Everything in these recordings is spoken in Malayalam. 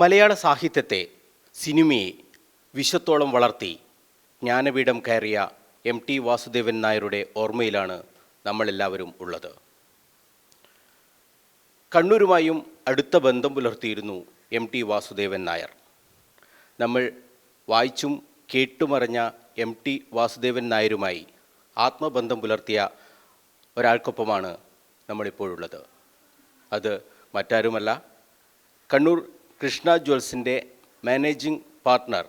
മലയാള സാഹിത്യത്തെ, സിനിമയെ വിശ്വത്തോളം വളർത്തി ജ്ഞാനപീഠം കയറിയ എം.ടി. വാസുദേവൻ നായരുടെ ഓർമ്മയിലാണ് നമ്മളെല്ലാവരും ഉള്ളത്. കണ്ണൂരുമായും അടുത്ത ബന്ധം പുലർത്തിയിരുന്നു എം.ടി. വാസുദേവൻ നായർ. നമ്മൾ വായിച്ചും കേട്ടുമറിഞ്ഞ എം.ടി. വാസുദേവൻ നായരുമായി ആത്മബന്ധം പുലർത്തിയ ഒരാൾക്കൊപ്പമാണ് നമ്മളിപ്പോഴുള്ളത്. അത് മറ്റാരുമല്ല, കണ്ണൂർ കൃഷ്ണ ജ്വൽസിൻ്റെ മാനേജിംഗ് പാർട്ട്ണർ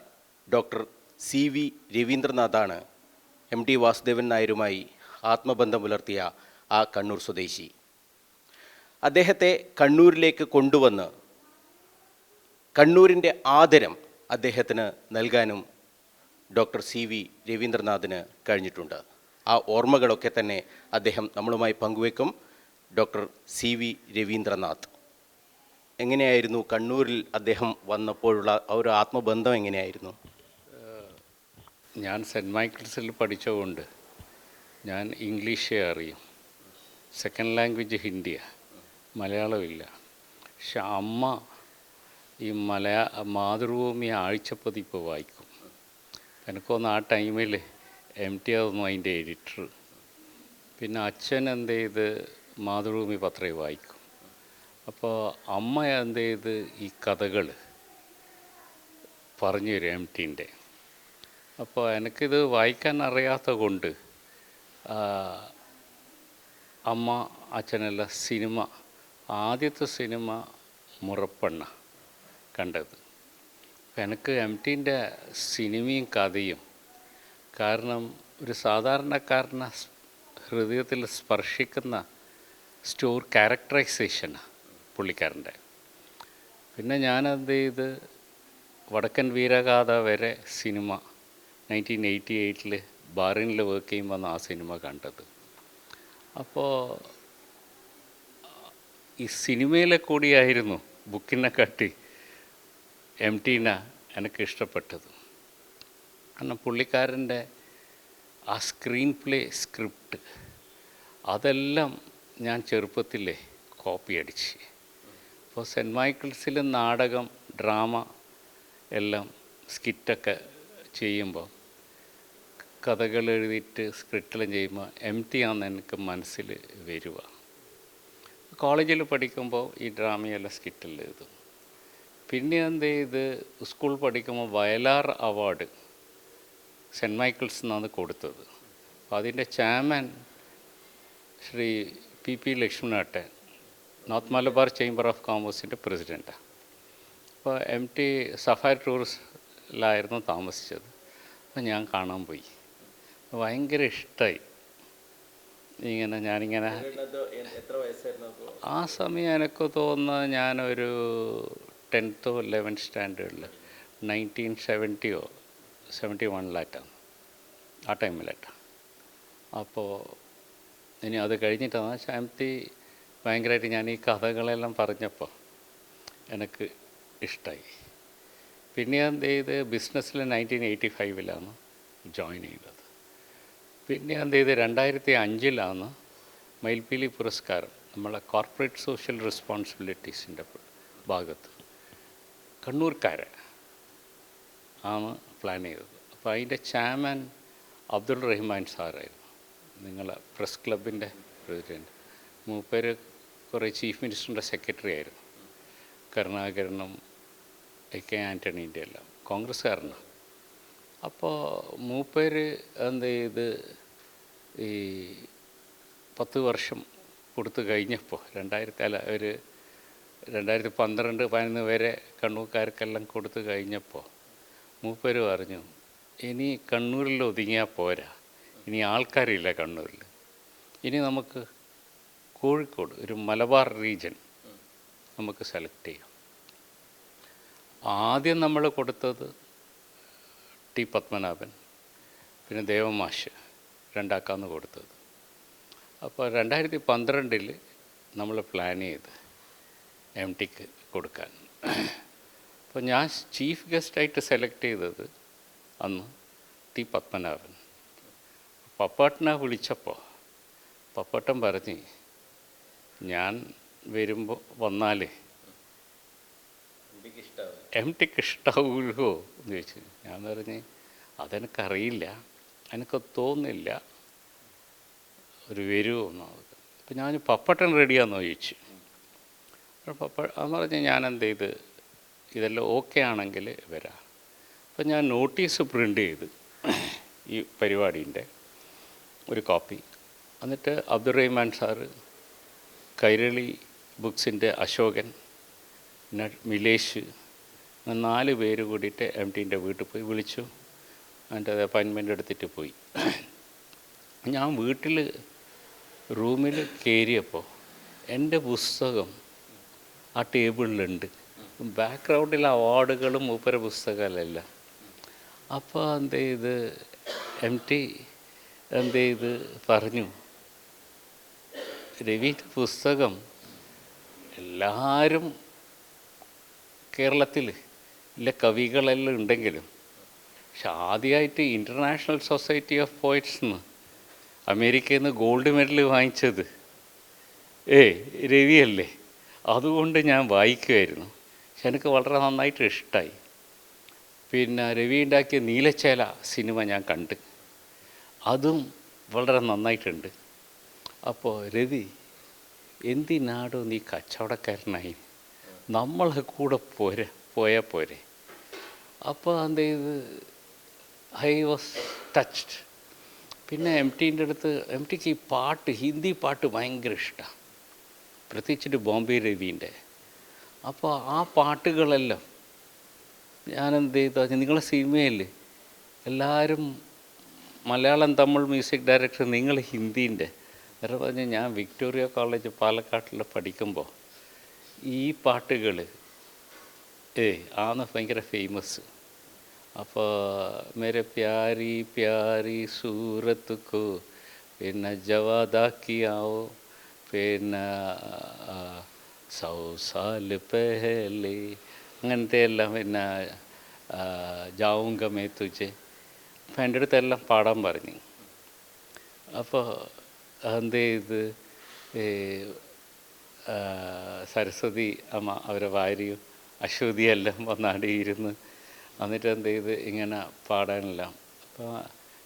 ഡോക്ടർ C.V. രവീന്ദ്രനാഥാണ് എം.ടി. വാസുദേവൻ നായരുമായി ആത്മബന്ധം പുലർത്തിയ ആ കണ്ണൂർ സ്വദേശി. അദ്ദേഹത്തെ കണ്ണൂരിലേക്ക് കൊണ്ടുവന്ന് കണ്ണൂരിൻ്റെ ആദരം അദ്ദേഹത്തിന് നൽകാനും ഡോക്ടർ C.V. രവീന്ദ്രനാഥിന് കഴിഞ്ഞിട്ടുണ്ട്. ആ ഓർമ്മകളൊക്കെ തന്നെ അദ്ദേഹം നമ്മളുമായി പങ്കുവെക്കും. Doctor C.V. രവീന്ദ്രനാഥ് എങ്ങനെയായിരുന്നു കണ്ണൂരിൽ അദ്ദേഹം വന്നപ്പോഴുള്ള ഒരു ആത്മബന്ധം എങ്ങനെയായിരുന്നു? ഞാൻ സെൻറ്റ് മൈക്കിൾസിൽ പഠിച്ചതുകൊണ്ട് ഞാൻ ഇംഗ്ലീഷേ അറിയും. സെക്കൻഡ് ലാംഗ്വേജ് ഹിന്ദിയാണ്, മലയാളമില്ല. പക്ഷെ അമ്മ ഈ മാതൃഭൂമി ആഴ്ചപ്പതിപ്പ് വായിക്കും. എനിക്കൊന്ന് ആ ടൈമിൽ MT ആയിരുന്നു അതിൻ്റെ എഡിറ്റർ. പിന്നെ അച്ഛൻ എന്ത് ചെയ്ത് മാതൃഭൂമി പത്രം വായിക്കും. അപ്പോൾ അമ്മ എന്ത് ചെയ്ത് ഈ കഥകൾ പറഞ്ഞു തരും MTൻ്റെ. അപ്പോൾ എനിക്കിത് വായിക്കാൻ അറിയാത്ത കൊണ്ട് അമ്മ അച്ഛനെല്ലാം സിനിമ, ആദ്യത്തെ സിനിമ മുറപ്പെണ്ണ കണ്ടത്. എനിക്ക് MTൻ്റെ സിനിമയും കഥയും, കാരണം ഒരു സാധാരണക്കാരനെ ഹൃദയത്തിൽ സ്പർശിക്കുന്ന ക്യാരക്ടറൈസേഷനാണ് പുള്ളിക്കാരൻ്റെ. പിന്നെ ഞാനെന്ത് ചെയ്ത് വടക്കൻ വീരഗാഥ വരെ സിനിമ 1988 ബാറിനിൽ വർക്ക് ചെയ്യുമ്പോൾ ആ സിനിമ കണ്ടത്. അപ്പോൾ ഈ സിനിമയിലെ കൂടിയായിരുന്നു ബുക്കിനെ കാട്ടി MTനെ എനിക്ക് ഇഷ്ടപ്പെട്ടത്. കാരണം പുള്ളിക്കാരൻ്റെ ആ സ്ക്രീൻ പ്ലേ, സ്ക്രിപ്റ്റ്, അതെല്ലാം ഞാൻ ചെറുപ്പത്തിലേ കോപ്പി അടിച്ച്. അപ്പോൾ സെൻറ്റ് മൈക്കിൾസിൽ നാടകം, ഡ്രാമ എല്ലാം സ്കിറ്റൊക്കെ ചെയ്യുമ്പോൾ, കഥകൾ എഴുതിയിട്ട് സ്ക്രിപ്റ്റെല്ലാം ചെയ്യുമ്പോൾ MT ആണെന്ന് എനിക്ക് മനസ്സിൽ വരിക. കോളേജിൽ പഠിക്കുമ്പോൾ ഈ ഡ്രാമയെല്ലാം സ്കിറ്റെല്ലാം എഴുതും. പിന്നെ എന്ത് ചെയ്ത് സ്കൂൾ പഠിക്കുമ്പോൾ വയലാർ അവാർഡ് സെൻറ്റ് മൈക്കിൾസ് നിന്നാണ് കൊടുത്തത്. അപ്പോൾ അതിൻ്റെ ചെയർമാൻ ശ്രീ P.P. ലക്ഷ്മണേട്ടൻ, നോർത്ത് മലബാർ ചേംബർ ഓഫ് കോമേഴ്സിൻ്റെ പ്രസിഡൻറ്റാണ്. അപ്പോൾ MT സഫാരി ടൂറിസ്റ്റിലായിരുന്നു താമസിച്ചത്. അപ്പോൾ ഞാൻ കാണാൻ പോയി. ഭയങ്കര ഇഷ്ടമായി. ഞാനിങ്ങനെ ആ സമയം എനിക്ക് തോന്നുന്നത് ഞാനൊരു 10th or 11th സ്റ്റാൻഡേർഡിൽ 1970 or 71 ആ ടൈമിലായിട്ടാണ്. അപ്പോൾ ഇനി അത് കഴിഞ്ഞിട്ടാണ് MT ഭയങ്കരമായിട്ട് ഞാൻ ഈ കഥകളെല്ലാം പറഞ്ഞപ്പോൾ എനിക്ക് ഇഷ്ടമായി. പിന്നെ എന്ത് ചെയ്ത് ബിസിനസ്സിൽ 1985 ജോയിൻ ചെയ്തത്. പിന്നെ എന്ത് ചെയ്ത് 2005 മയിൽപ്പീലി പുരസ്കാരം നമ്മളെ കോർപ്പറേറ്റ് സോഷ്യൽ റെസ്പോൺസിബിലിറ്റീസിൻ്റെ ഭാഗത്ത് കണ്ണൂർക്കാരെ ആണ് പ്ലാൻ ചെയ്തത്. അപ്പോൾ അതിൻ്റെ ചെയർമാൻ അബ്ദുൾ റഹ്മാൻ സാറായിരുന്നു, നിങ്ങളെ പ്രസ് ക്ലബിൻ്റെ പ്രസിഡൻറ്റ്. മൂപ്പര് കുറേ ചീഫ് മിനിസ്റ്ററിൻ്റെ സെക്രട്ടറി ആയിരുന്നു. കരുണാകരനും AK ആൻ്റണീൻ്റെ എല്ലാം കോൺഗ്രസ്സുകാരനാണ്. അപ്പോൾ മൂപ്പര് എന്ത് ചെയ്ത് ഈ 10 വർഷം കൊടുത്തു കഴിഞ്ഞപ്പോൾ 2012-11 വരെ കണ്ണൂർക്കാർക്കെല്ലാം കൊടുത്തു കഴിഞ്ഞപ്പോൾ മൂപ്പര് പറഞ്ഞു, ഇനി കണ്ണൂരിൽ ഒതുങ്ങിയാൽ പോരാ, ഇനി ആൾക്കാരില്ല കണ്ണൂരിൽ, ഇനി നമുക്ക് കോഴിക്കോട് ഒരു മലബാർ റീജൻ നമുക്ക് സെലക്ട് ചെയ്യാം. ആദ്യം നമ്മൾ കൊടുത്തത് T. പത്മനാഭൻ, പിന്നെ ദേവമാഷ്, രണ്ടാക്കാന്ന് കൊടുത്തത്. അപ്പോൾ 2012 നമ്മൾ പ്ലാൻ ചെയ്ത് MTക്ക് കൊടുക്കാൻ. അപ്പോൾ ഞാൻ ചീഫ് ഗസ്റ്റായിട്ട് സെലക്ട് ചെയ്തത് അന്ന് T. പത്മനാഭൻ. പപ്പാട്ടനെ വിളിച്ചപ്പോൾ പപ്പാട്ടൻ പറഞ്ഞ്, ഞാൻ വന്നാൽ എം ടിക്ക് ഇഷ്ടാവുമോ എന്ന് ചോദിച്ചു. ഞാൻ പറഞ്ഞ് അതെനിക്കറിയില്ല, എനിക്ക് തോന്നുന്നില്ല ഒരു വരുമോ എന്നത്. അപ്പം ഞാൻ പപ്പട്ടൻ റെഡിയാണെന്ന് ചോദിച്ചു. പറഞ്ഞ് ഞാൻ എന്ത് ചെയ്ത് ഇതെല്ലാം ഓക്കെ ആണെങ്കിൽ വരാം. അപ്പം ഞാൻ നോട്ടീസ് പ്രിൻ്റ് ചെയ്ത് ഈ പരിപാടീൻ്റെ ഒരു കോപ്പി, എന്നിട്ട് അബ്ദുറഹിമാൻ സാറ്, കൈരളി ബുക്സിൻ്റെ അശോകൻ, മിലേഷ്, 4 പേര് കൂടിയിട്ട് എം ടീൻ്റെ വീട്ടിൽ പോയി വിളിച്ചു. എന്നിട്ട് അപ്പോയിൻമെൻ്റ് എടുത്തിട്ട് പോയി. ഞാൻ വീട്ടിൽ റൂമിൽ കയറിയപ്പോൾ എൻ്റെ പുസ്തകം ആ ടേബിളിലുണ്ട്. ബാക്ക്ഗ്രൗണ്ടിൽ അവാർഡുകളും മൂപ്പര പുസ്തകമെല്ലാം. അപ്പോൾ എന്ത് ചെയ്ത് എം ടി എന്ത് ചെയ്ത് പറഞ്ഞു, രവിയുടെ പുസ്തകം എല്ലാവരും കേരളത്തിൽ ഇല്ല കവികളെല്ലാം ഉണ്ടെങ്കിലും, പക്ഷെ ആദ്യമായിട്ട് ഇൻ്റർനാഷണൽ സൊസൈറ്റി ഓഫ് പോയറ്റ്സിന്ന് അമേരിക്കയിൽ നിന്ന് ഗോൾഡ് മെഡൽ വാങ്ങിച്ചത് രവിയല്ലേ. അതുകൊണ്ട് ഞാൻ വായിക്കുമായിരുന്നു. പക്ഷെ എനിക്ക് വളരെ നന്നായിട്ട് ഇഷ്ടമായി. പിന്നെ രവി ഉണ്ടാക്കിയ നീലച്ചേല സിനിമ ഞാൻ കണ്ട്, അതും വളരെ നന്നായിട്ടുണ്ട്. അപ്പോൾ രവി, എന്തിനാടോ നീ കച്ചവടക്കാരനായി, നമ്മളെ കൂടെ പോയാൽ പോരെ. അപ്പോൾ എന്ത് ചെയ്ത് ഐ വാസ് ടച്ച്ഡ്. പിന്നെ എം ടീൻ്റെ അടുത്ത്, എം ടിക്ക് ഈ പാട്ട്, ഹിന്ദി പാട്ട് ഭയങ്കര ഇഷ്ടമാണ്, പ്രത്യേകിച്ചിട്ട് ബോംബെ രവീൻ്റെ. അപ്പോൾ ആ പാട്ടുകളെല്ലാം ഞാനെന്ത് ചെയ്തു, നിങ്ങളെ സിനിമയിൽ എല്ലാവരും മലയാളം തമിഴ് മ്യൂസിക് ഡയറക്ടർ, നിങ്ങൾ ഹിന്ദീൻ്റെ. വേറെ പറഞ്ഞ് ഞാൻ വിക്ടോറിയ കോളേജ് പാലക്കാട്ടിൽ പഠിക്കുമ്പോൾ ഈ പാട്ടുകൾ ആണ് ഭയങ്കര ഫേമസ്. അപ്പോൾ മേരെ പ്യാരി പ്യാരി സൂറത്ത് കോ പിന്നെ ജവാദാക്കിയാവോ, പിന്നെ 100 സാൽ പെഹലെ, അങ്ങനത്തെ എല്ലാം, പിന്നെ ജാവുങ്ക മേ തുജെ. അപ്പം എൻ്റെ അടുത്തെല്ലാം പാടാൻ പറഞ്ഞു. അപ്പോൾ എന്ത് ചെയ്ത് സരസ്വതി അമ്മ, അവരെ ഭാര്യയും അശ്വതിയെല്ലാം വന്നാടിയിരുന്ന്, എന്നിട്ട് എന്ത് ചെയ്ത് ഇങ്ങനെ പാടാനെല്ലാം. അപ്പോൾ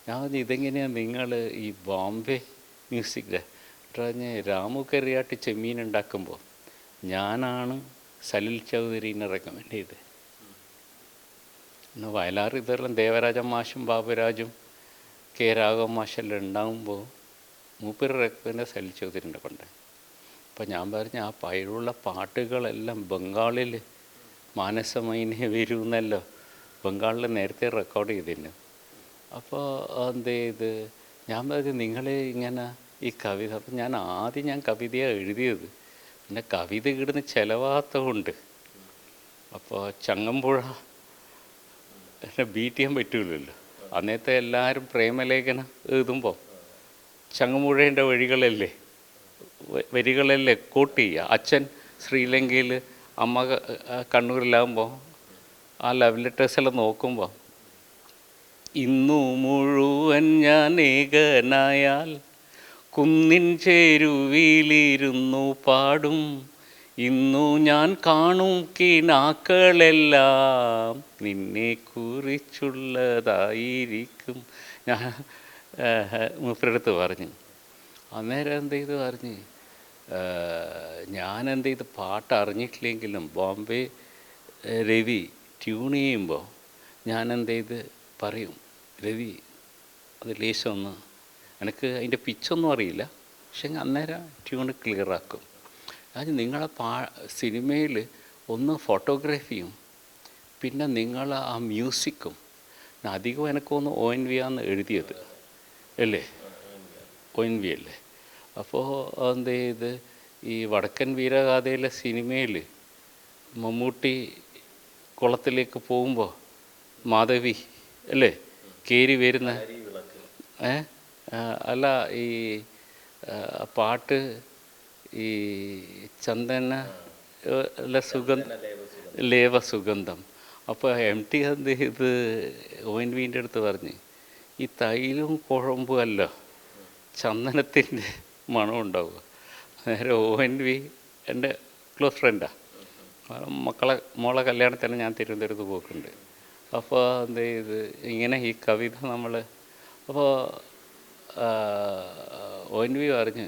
ഞാൻ പറഞ്ഞു, ഇതെങ്ങനെയാണ് നിങ്ങൾ ഈ ബോംബെ മ്യൂസിക് പറഞ്ഞ്, രാമു കറിയാട്ട് ചെമ്മീൻ ഉണ്ടാക്കുമ്പോൾ ഞാനാണ് സലിൽ ചൗധരീനെ റെക്കമെൻഡ് ചെയ്തത്. ഇന്ന് വയലാർ ഇതെല്ലാം ദേവരാജ മാഷും ബാബുരാജും കെ രാഘവ മാഷെല്ലാം ഉണ്ടാകുമ്പോൾ മൂപ്പര് റെക്കമെൻഡ് സലിൽ ചൗധരീൻ്റെ കൊണ്ട്. അപ്പോൾ ഞാൻ പറഞ്ഞ ആ പഴയുള്ള പാട്ടുകളെല്ലാം ബംഗാളിൽ മാനസമൈനെ വരുന്നല്ലോ, ബംഗാളിൽ നേരത്തെ റെക്കോർഡ് ചെയ്തിരുന്നു. അപ്പോൾ എന്ത് ചെയ്ത് ഞാൻ പറഞ്ഞു, നിങ്ങൾ ഇങ്ങനെ ഈ കവിത, അപ്പം ഞാൻ കവിതയാണ് എഴുതിയത്, പിന്നെ കവിത ഇടുന്ന് ചിലവാത്തതുകൊണ്ട് അപ്പോൾ ചങ്ങമ്പുഴ എന്നെ ബീറ്റ് ചെയ്യാൻ പറ്റില്ലല്ലോ. അന്നത്തെ എല്ലാവരും പ്രേമലേഖനം എഴുതുമ്പോൾ ചങ്ങമ്പുഴേൻ്റെ വരികളല്ലേ കോട്ട് ചെയ്യുക. അച്ഛൻ ശ്രീലങ്കയിൽ, അമ്മ കണ്ണൂരിലാകുമ്പോൾ ആ ലവ് ലെറ്റേഴ്സെല്ലാം നോക്കുമ്പോൾ, ഇന്നു മുഴുവൻ ഞാൻ ഏകനായാൽ കുന്നിൻ ചേരുവിലിരുന്നു പാടും, ഇന്നു ഞാൻ കാണും കിനാക്കളെല്ലാം നിന്നെ കുറിച്ചുള്ളതായിരിക്കും. ഞാൻ മൂപ്പരടുത്ത് പറഞ്ഞു. അന്നേരം എന്ത് ചെയ്ത് പറഞ്ഞ്, ഞാനെന്ത് ചെയ്ത് പാട്ട് അറിഞ്ഞിട്ടില്ലെങ്കിലും ബോംബെ രവി ട്യൂൺ ചെയ്യുമ്പോൾ ഞാനെന്ത് ചെയ്ത് പറയും, രവി അത് ലേശം ഒന്ന്, എനിക്ക് അതിൻ്റെ പിച്ചൊന്നും അറിയില്ല, പക്ഷെ അന്നേരം ട്യൂണ് ക്ലിയറാക്കും. അത് നിങ്ങളെ സിനിമയിൽ ഒന്ന് ഫോട്ടോഗ്രാഫിയും പിന്നെ നിങ്ങൾ ആ മ്യൂസിക്കും, അധികം എനിക്കൊന്ന് ONV ആണ് എഴുതിയത് അല്ലേ, ONV അല്ലേ. അപ്പോൾ എന്ത് ചെയ്ത് ഈ വടക്കൻ വീരഗാഥയിലെ സിനിമയിൽ മമ്മൂട്ടി കുളത്തിലേക്ക് പോകുമ്പോൾ മാധവി അല്ലേ കയറി വരുന്ന, അല്ല ഈ പാട്ട് ഈ ചന്ദന ലേവസുഗന്ധം. അപ്പോൾ MT എന്ത് ചെയ്ത് ONVൻ്റെ അടുത്ത് പറഞ്ഞ്, ഈ തൈലും കുഴമ്പും അല്ല ചന്ദനത്തിൻ്റെ മണം ഉണ്ടാവുക. നേരെ ONV എൻ്റെ ക്ലോസ് ഫ്രണ്ടാണ്. മോളെ കല്യാണത്തിന് ഞാൻ തിരുവനന്തപുരത്ത് പോക്കുണ്ട്. അപ്പോൾ എന്ത് ചെയ്ത് ഇങ്ങനെ ഈ കവിത നമ്മൾ അപ്പോൾ ONV പറഞ്ഞ്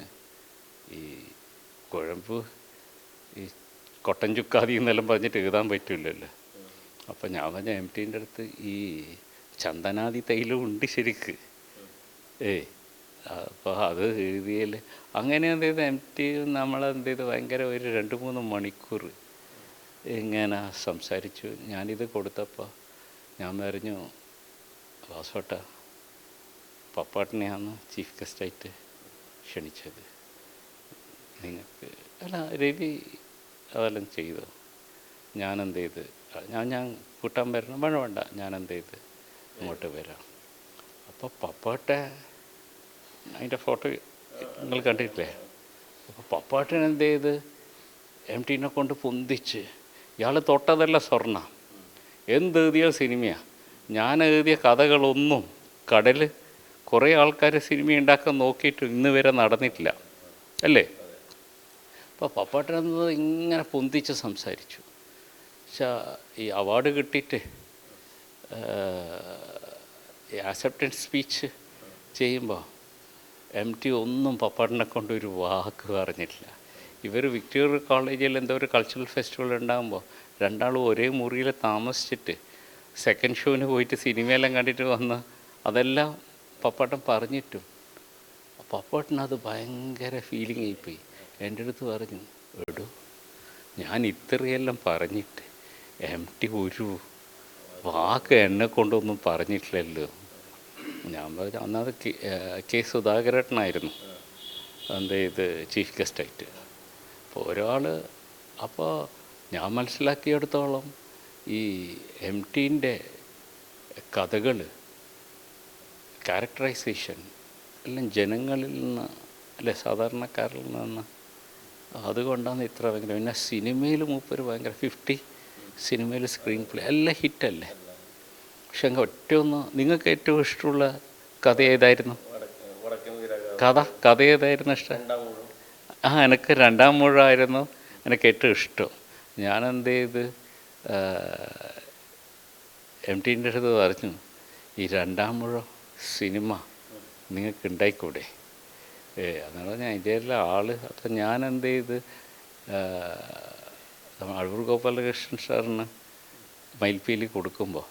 ഈ കുഴമ്പ് ഈ കൊട്ടൻ ചുക്കാതി എന്നെല്ലാം പറഞ്ഞിട്ട് എഴുതാൻ പറ്റില്ലല്ലോ. അപ്പം ഞാൻ പറഞ്ഞ MTൻ്റെ അടുത്ത് ഈ ചന്ദനാദി തൈലം ഉണ്ട് ശരിക്ക്. അപ്പോൾ അത് എഴുതിയൽ അങ്ങനെ എന്ത് ചെയ്ത് MT നമ്മളെന്ത് ചെയ്ത് ഭയങ്കര ഒരു 2-3 മണിക്കൂർ ഇങ്ങനെ സംസാരിച്ചു. ഞാനിത് കൊടുത്തപ്പോൾ ഞാൻ പറഞ്ഞു, വാസോട്ട പപ്പാട്ടിനെയാണ് ചീഫ് ഗസ്റ്റായിട്ട് ക്ഷണിച്ചത്, നിങ്ങൾക്ക് അല്ല രവി അതെല്ലാം ചെയ്തു. ഞാനെന്ത് ചെയ്ത് ഞാൻ കൂട്ടാൻ വരണം, വേണ്ട ഞാനെന്ത് ചെയ്ത് അങ്ങോട്ട് വരാം. അപ്പോൾ പപ്പാട്ടെ അതിൻ്റെ ഫോട്ടോ നിങ്ങൾ കണ്ടിട്ടില്ലേ? അപ്പോൾ പപ്പാട്ടൻ എന്ത് ചെയ്ത് MTനെ കൊണ്ട് പൊന്തിച്ച്, ഇയാൾ തൊട്ടതല്ല സ്വർണ്ണ, എന്തെഴുതിയ സിനിമയാണ്. ഞാൻ എഴുതിയ കഥകളൊന്നും കടൽ കുറേ ആൾക്കാർ സിനിമ ഉണ്ടാക്കാൻ നോക്കിയിട്ട് ഇന്ന് വരെ നടന്നിട്ടില്ല അല്ലേ. അപ്പോൾ പപ്പാട്ടൻ ഇങ്ങനെ പൊന്തിച്ച് സംസാരിച്ചു. പക്ഷേ ഈ അവാർഡ് കിട്ടിയിട്ട് ഈ ആക്സെപ്റ്റൻസ് സ്പീച്ച് ചെയ്യുമ്പോൾ MT ഒന്നും പപ്പാട്ടിനെ കൊണ്ട് ഒരു വാക്ക് പറഞ്ഞിട്ടില്ല. ഇവർ വിക്ടോറിയ കോളേജിൽ എന്തോ ഒരു കൾച്ചറൽ ഫെസ്റ്റിവൽ ഉണ്ടാകുമ്പോൾ രണ്ടാളും ഒരേ മുറിയിൽ താമസിച്ചിട്ട് സെക്കൻഡ് ഷോന് പോയിട്ട് സിനിമയെല്ലാം കണ്ടിട്ട് വന്ന് അതെല്ലാം പപ്പാട്ടൻ പറഞ്ഞിട്ടും പപ്പാട്ടിനത് ഭയങ്കര ഫീലിംഗ് ആയിപ്പോയി. എൻ്റെ അടുത്ത് പറഞ്ഞു, എടോ ഞാൻ ഇത്രയെല്ലാം പറഞ്ഞിട്ട് MT ഒരു വാക്ക് എന്നെ കൊണ്ടൊന്നും പറഞ്ഞിട്ടില്ലല്ലോ. ഞാൻ പറഞ്ഞു, അന്നത് K. സുധാകരേട്ടനായിരുന്നു എന്ത് ഇത് ചീഫ് ഗസ്റ്റായിട്ട്. അപ്പോൾ ഒരാൾ അപ്പോൾ ഞാൻ മനസ്സിലാക്കിയെടുത്തോളം ഈ MTൻ്റെ കഥകൾ ക്യാരക്ടറൈസേഷൻ എല്ലാം ജനങ്ങളിൽ നിന്ന് അല്ലെ, സാധാരണക്കാരിൽ നിന്ന്, അതുകൊണ്ടാണ് ഇത്ര ഭയങ്കര. പിന്നെ സിനിമയിൽ മൂപ്പർ ഭയങ്കര 50 സിനിമയിൽ സ്ക്രീൻ പ്ലേ എല്ലാം ഹിറ്റല്ലേ. പക്ഷെ അങ്ങ് ഒറ്റയൊന്ന് നിങ്ങൾക്ക് ഏറ്റവും ഇഷ്ടമുള്ള കഥ ഏതായിരുന്നു? കഥ ഏതായിരുന്നു ഇഷ്ടം? എനിക്ക് 2-ാം മൂഴമായിരുന്നു എനിക്ക് ഏറ്റവും ഇഷ്ടം. ഞാനെന്ത് ചെയ്ത് MTൻ്റെ അടുത്ത് പറഞ്ഞു, ഈ 2-ാം മൂഴം സിനിമ നിങ്ങൾക്ക് ഉണ്ടായിക്കൂടെ? അതാണ് പറഞ്ഞാൽ അതിൻ്റെ എല്ലാം അപ്പം ഞാനെന്ത് ചെയ്ത് അടൂർ ഗോപാലകൃഷ്ണൻ സാറിന് മയിൽപ്പീലി കൊടുക്കുമ്പോൾ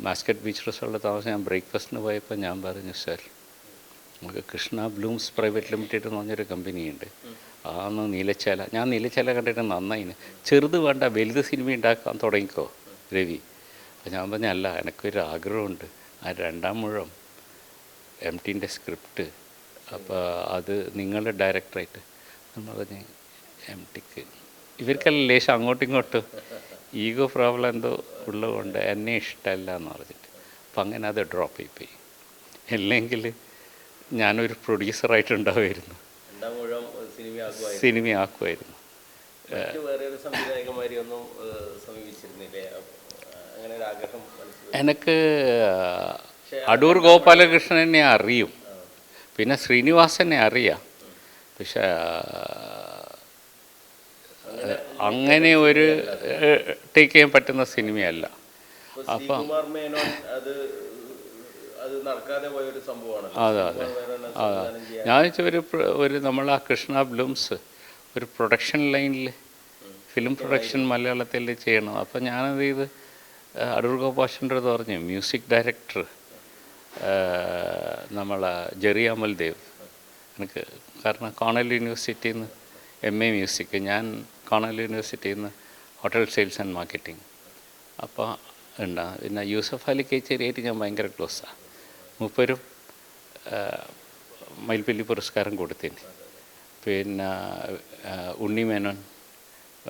മാസ്കറ്റ് ബീച്ച് റിസോർട്ടിൽ താമസം ഞാൻ ബ്രേക്ക്ഫാസ്റ്റിന് പോയപ്പോൾ ഞാൻ പറഞ്ഞു, സാർ നമുക്ക് കൃഷ്ണ ബ്ലൂംസ് പ്രൈവറ്റ് ലിമിറ്റഡ് എന്ന് പറഞ്ഞൊരു കമ്പനിയുണ്ട്, ആന്ന് നീലച്ചാല. ഞാൻ നീലച്ചാല കണ്ടിട്ട് നന്നായിന്, ചെറുത് വേണ്ട വലുത് സിനിമ ഉണ്ടാക്കാൻ തുടങ്ങിക്കോ രവി. അപ്പോൾ ഞാൻ പറഞ്ഞ അല്ല, എനിക്കൊരു ആഗ്രഹമുണ്ട്, ആ 2-ാം മൂഴം MTൻ്റെ സ്ക്രിപ്റ്റ് അപ്പോൾ അത് നിങ്ങളുടെ ഡയറക്ടറായിട്ട്. നമ്മൾ പറഞ്ഞ് MTക്ക് ഇവർക്കെല്ലാം ലേശം അങ്ങോട്ടും ഇങ്ങോട്ടും ഈഗോ പ്രോബ്ലം എന്തോ ഉള്ളതുകൊണ്ട് എന്നെ ഇഷ്ടമല്ല എന്ന് പറഞ്ഞിട്ട് അപ്പം അങ്ങനെ അത് ഡ്രോപ്പ് ചെയ്യിപ്പോയി. അല്ലെങ്കിൽ ഞാനൊരു പ്രൊഡ്യൂസറായിട്ടുണ്ടാവുമായിരുന്നു, സിനിമ ആക്കുമായിരുന്നു. എനിക്ക് അടൂർ ഗോപാലകൃഷ്ണനെ അറിയും, പിന്നെ ശ്രീനിവാസനെ അറിയാം. പക്ഷേ അങ്ങനെ ഒരു ടേക്ക് ചെയ്യാൻ പറ്റുന്ന സിനിമയല്ല. അപ്പം അതെ അതെ ഞാൻ ഒരു നമ്മൾ ആ കൃഷ്ണ ബ്ലൂംസ് ഒരു പ്രൊഡക്ഷൻ ലൈനിൽ ഫിലിം പ്രൊഡക്ഷൻ മലയാളത്തിൽ ചെയ്യണം. അപ്പം ഞാനത് ചെയ്ത് അടൂർ ഗോപാലകൃഷ്ണൻ്റെ അടുത്ത് പറഞ്ഞു, മ്യൂസിക് ഡയറക്ടർ നമ്മളെ ജെറി അമൽദേവ് എനിക്ക്, കാരണം കോർണൽ യൂണിവേഴ്സിറ്റിയിൽ നിന്ന് MA മ്യൂസിക്, ഞാൻ കോർണൽ യൂണിവേഴ്സിറ്റിയിൽ നിന്ന് ഹോട്ടൽ സെയിൽസ് ആൻഡ് മാർക്കറ്റിംഗ്. അപ്പോൾ പിന്നെ യൂസഫ് അലി കേച്ചേരിയായിട്ട് ഞാൻ ഭയങ്കര ക്ലോസാണ്. മൂപ്പരും മയിൽപ്പള്ളി പുരസ്കാരം കൊടുത്തിന്, പിന്നെ ഉണ്ണി മേനോൻ.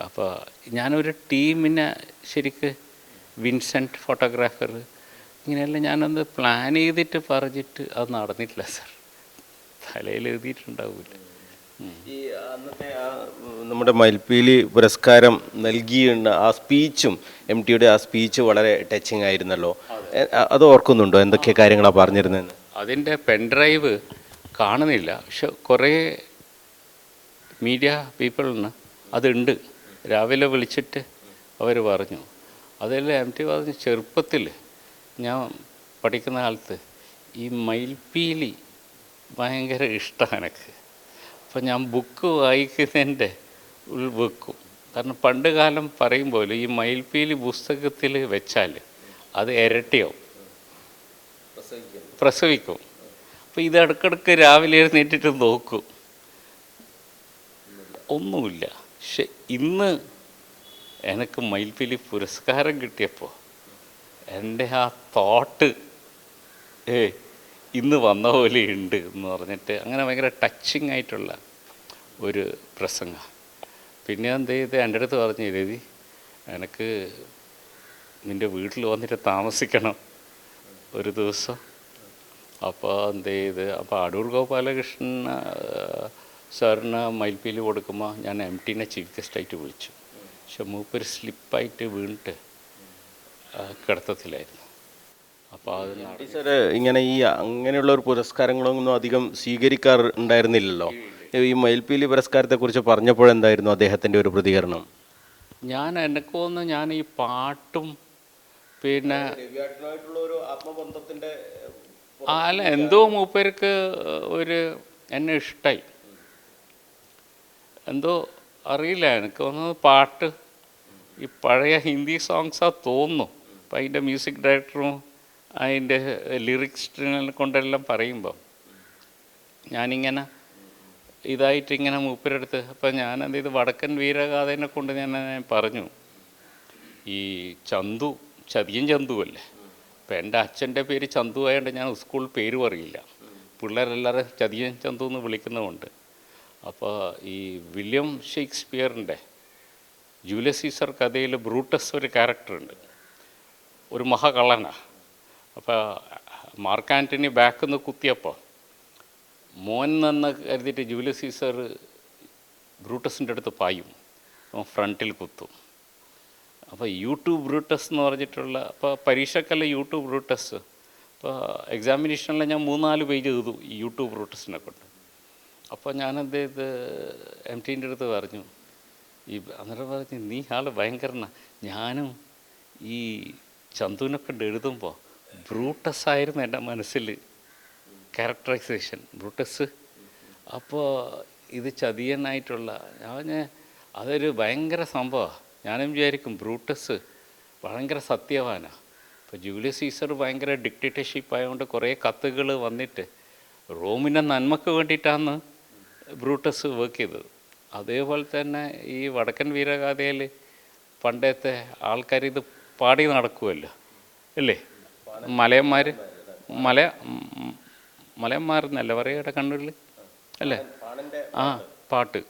അപ്പോൾ ഞാനൊരു ടീമിനെ ശരിക്ക് വിൻസെൻറ്റ് ഫോട്ടോഗ്രാഫർ ഇങ്ങനെയെല്ലാം ഞാനൊന്ന് പ്ലാൻ ചെയ്തിട്ട് പറഞ്ഞിട്ട് അത് നടന്നിട്ടില്ല സാർ, തലയിൽ എഴുതിയിട്ടുണ്ടാവില്ല. ഈ അന്നത്തെ നമ്മുടെ മയിൽപ്പീലി പുരസ്കാരം നൽകിയുണ്ട് ആ സ്പീച്ചും MTയുടെ ആ സ്പീച്ച് വളരെ ടച്ചിങ് ആയിരുന്നല്ലോ, അത് ഓർക്കുന്നുണ്ടോ? എന്തൊക്കെ കാര്യങ്ങളാണ് പറഞ്ഞിരുന്നത്? അതിൻ്റെ പെൻഡ്രൈവ് കാണുന്നില്ല, പക്ഷെ കുറേ മീഡിയ പീപ്പിളിന് അതുണ്ട് രാവിലെ വിളിച്ചിട്ട് അവർ പറഞ്ഞു. അതെല്ലാം എം ടി പറഞ്ഞു, ചെറുപ്പത്തിൽ ഞാൻ പഠിക്കുന്ന കാലത്ത് ഈ മയിൽപ്പീലി ഭയങ്കര ഇഷ്ടമാണ് എനിക്ക്. അപ്പം ഞാൻ ബുക്ക് വായിക്കുന്നതിൻ്റെ ഉൾവെക്കും. കാരണം പണ്ട് കാലം പറയുമ്പോൾ ഈ മയിൽപ്പീലി പുസ്തകത്തിൽ വെച്ചാൽ അത് ഇരട്ടിയാവും, പ്രസവിക്കും. അപ്പോൾ ഇത് ഇടയ്ക്കിടയ്ക്ക് രാവിലെ എഴുന്നേറ്റിട്ട് നോക്കും, ഒന്നുമില്ല. പക്ഷെ ഇന്ന് എനിക്ക് മയിൽപ്പീലി പുരസ്കാരം കിട്ടിയപ്പോൾ എൻ്റെ ആ തോട്ട് ഇന്ന് വന്ന പോലെ ഉണ്ട് എന്ന് പറഞ്ഞിട്ട് അങ്ങനെ ഭയങ്കര ടച്ചിങ് ആയിട്ടുള്ള ഒരു പ്രസംഗം. പിന്നെ എന്ത് ചെയ്ത് എൻ്റെ അടുത്ത് പറഞ്ഞു, രവി എനിക്ക് നിൻ്റെ വീട്ടിൽ വന്നിട്ട് താമസിക്കണം ഒരു ദിവസം. അപ്പോൾ എന്ത് ചെയ്ത്, അപ്പോൾ അടൂർ ഗോപാലകൃഷ്ണൻ സാറിന് മയിൽപ്പീലി കൊടുക്കുമ്പോൾ ഞാൻ എം ടിനെ ചീഫ് ഗസ്റ്റായിട്ട് വിളിച്ചു. പക്ഷെ മൂപ്പര് സ്ലിപ്പായിട്ട് വീണിട്ട് കിടത്തത്തിലായിരുന്നു. അപ്പോൾ അത് സാറ് ഇങ്ങനെ ഈ അങ്ങനെയുള്ള ഒരു പുരസ്കാരങ്ങളൊന്നും അധികം സ്വീകരിക്കാറുണ്ടായിരുന്നില്ലല്ലോ. ഈ മയിൽപ്പീലി പുരസ്കാരത്തെക്കുറിച്ച് പറഞ്ഞപ്പോഴെന്തായിരുന്നു അദ്ദേഹത്തിൻ്റെ ഒരു പ്രതികരണം? എനിക്ക് തോന്നുന്നു ഞാൻ ഈ പാട്ടും പിന്നെ അല്ല എന്തോ മൂപ്പർക്ക് ഒരു എന്നെ ഇഷ്ടമായി, എന്തോ അറിയില്ല. എനിക്ക് തോന്നുന്നത് പാട്ട് ഈ പഴയ ഹിന്ദി സോങ്സാ തോന്നുന്നു. അപ്പം അതിൻ്റെ മ്യൂസിക് ഡയറക്ടറും അതിൻ്റെ ലിറിക്സിനെ കൊണ്ടെല്ലാം പറയുമ്പം ഞാനിങ്ങനെ ഇതായിട്ടിങ്ങനെ മൂപ്പരെടുത്ത്, അപ്പം ഞാനെന്ത് ചെയ്ത് വടക്കൻ വീരഗാഥേനെ കൊണ്ട് ഞാൻ പറഞ്ഞു, ഈ ചന്തു ചതിയൻ ചന്തു അല്ലേ. അപ്പം എൻ്റെ അച്ഛൻ്റെ പേര് ചന്തു ആയതുകൊണ്ട് ഞാൻ സ്കൂളിൽ പേര് പറയില്ല, പിള്ളേരെല്ലാവരും ചതിയൻ ചന്തു എന്ന് വിളിക്കുന്നതുകൊണ്ട്. അപ്പോൾ ഈ വില്യം ഷേക്സ്പിയറിൻ്റെ ജൂലിയസ് സീസർ കഥയിൽ ബ്രൂട്ടസ് ഒരു ക്യാരക്ടറുണ്ട്, ഒരു മഹാകള്ളനാണ്. അപ്പോൾ മാർക്ക് ആൻ്റണി ബാക്കിൽ നിന്ന് കുത്തിയപ്പോൾ മോൻ നിന്ന് കരുതിയിട്ട് ജൂലിയസ് സീസർ ബ്രൂട്ടസിൻ്റെ അടുത്ത് പായും, ഫ്രണ്ടിൽ കുത്തും. അപ്പോൾ യൂട്യൂബ് ബ്രൂട്ടസ് എന്ന് പറഞ്ഞിട്ടുള്ള, അപ്പോൾ പരീക്ഷക്കല്ല യൂട്യൂബ് ബ്രൂട്ടസ്. അപ്പോൾ എക്സാമിനേഷനിൽ ഞാൻ 3-4 പേജ് എഴുതും ഈ യൂട്യൂബ് ബ്രൂട്ടസിനെ കൊണ്ട്. അപ്പോൾ ഞാനെന്ത് ചെയ്ത് എം ടീൻ്റെ അടുത്ത് പറഞ്ഞു, അന്നേരം പറഞ്ഞു, നീ ആൾ ഭയങ്കരനാ. ഞാനും ഈ ചന്തുവിനെ കൊണ്ട് എഴുതുമ്പോൾ ബ്രൂട്ടസ് ആയിരുന്നു എൻ്റെ മനസ്സിൽ ക്യാരക്ടറൈസേഷൻ, ബ്രൂട്ടസ്. അപ്പോൾ ഇത് ചതിയനായിട്ടുള്ള അതൊരു ഭയങ്കര സംഭവമാണ്. ഞാനും വിചാരിക്കും ബ്രൂട്ടസ് ഭയങ്കര സത്യവാനാണ്. ഇപ്പോൾ ജൂലിയസ് സീസർ ഭയങ്കര ഡിക്റ്റേറ്റർഷിപ്പ് ആയതുകൊണ്ട് കുറേ കത്തുകൾ വന്നിട്ട് റോമിൻ്റെ നന്മക്ക് വേണ്ടിയിട്ടാണ് ബ്രൂട്ടസ് വർക്ക് ചെയ്തത്. അതേപോലെ തന്നെ ഈ വടക്കൻ വീരഗാഥയിൽ പണ്ടത്തെ ആൾക്കാർ ഇത് പാടി നടക്കുമല്ലോ അല്ലേ, മലയന്മാരെന്നല്ല പറയുക കണ്ണൂരിൽ അല്ലേ, ആ പാട്ട്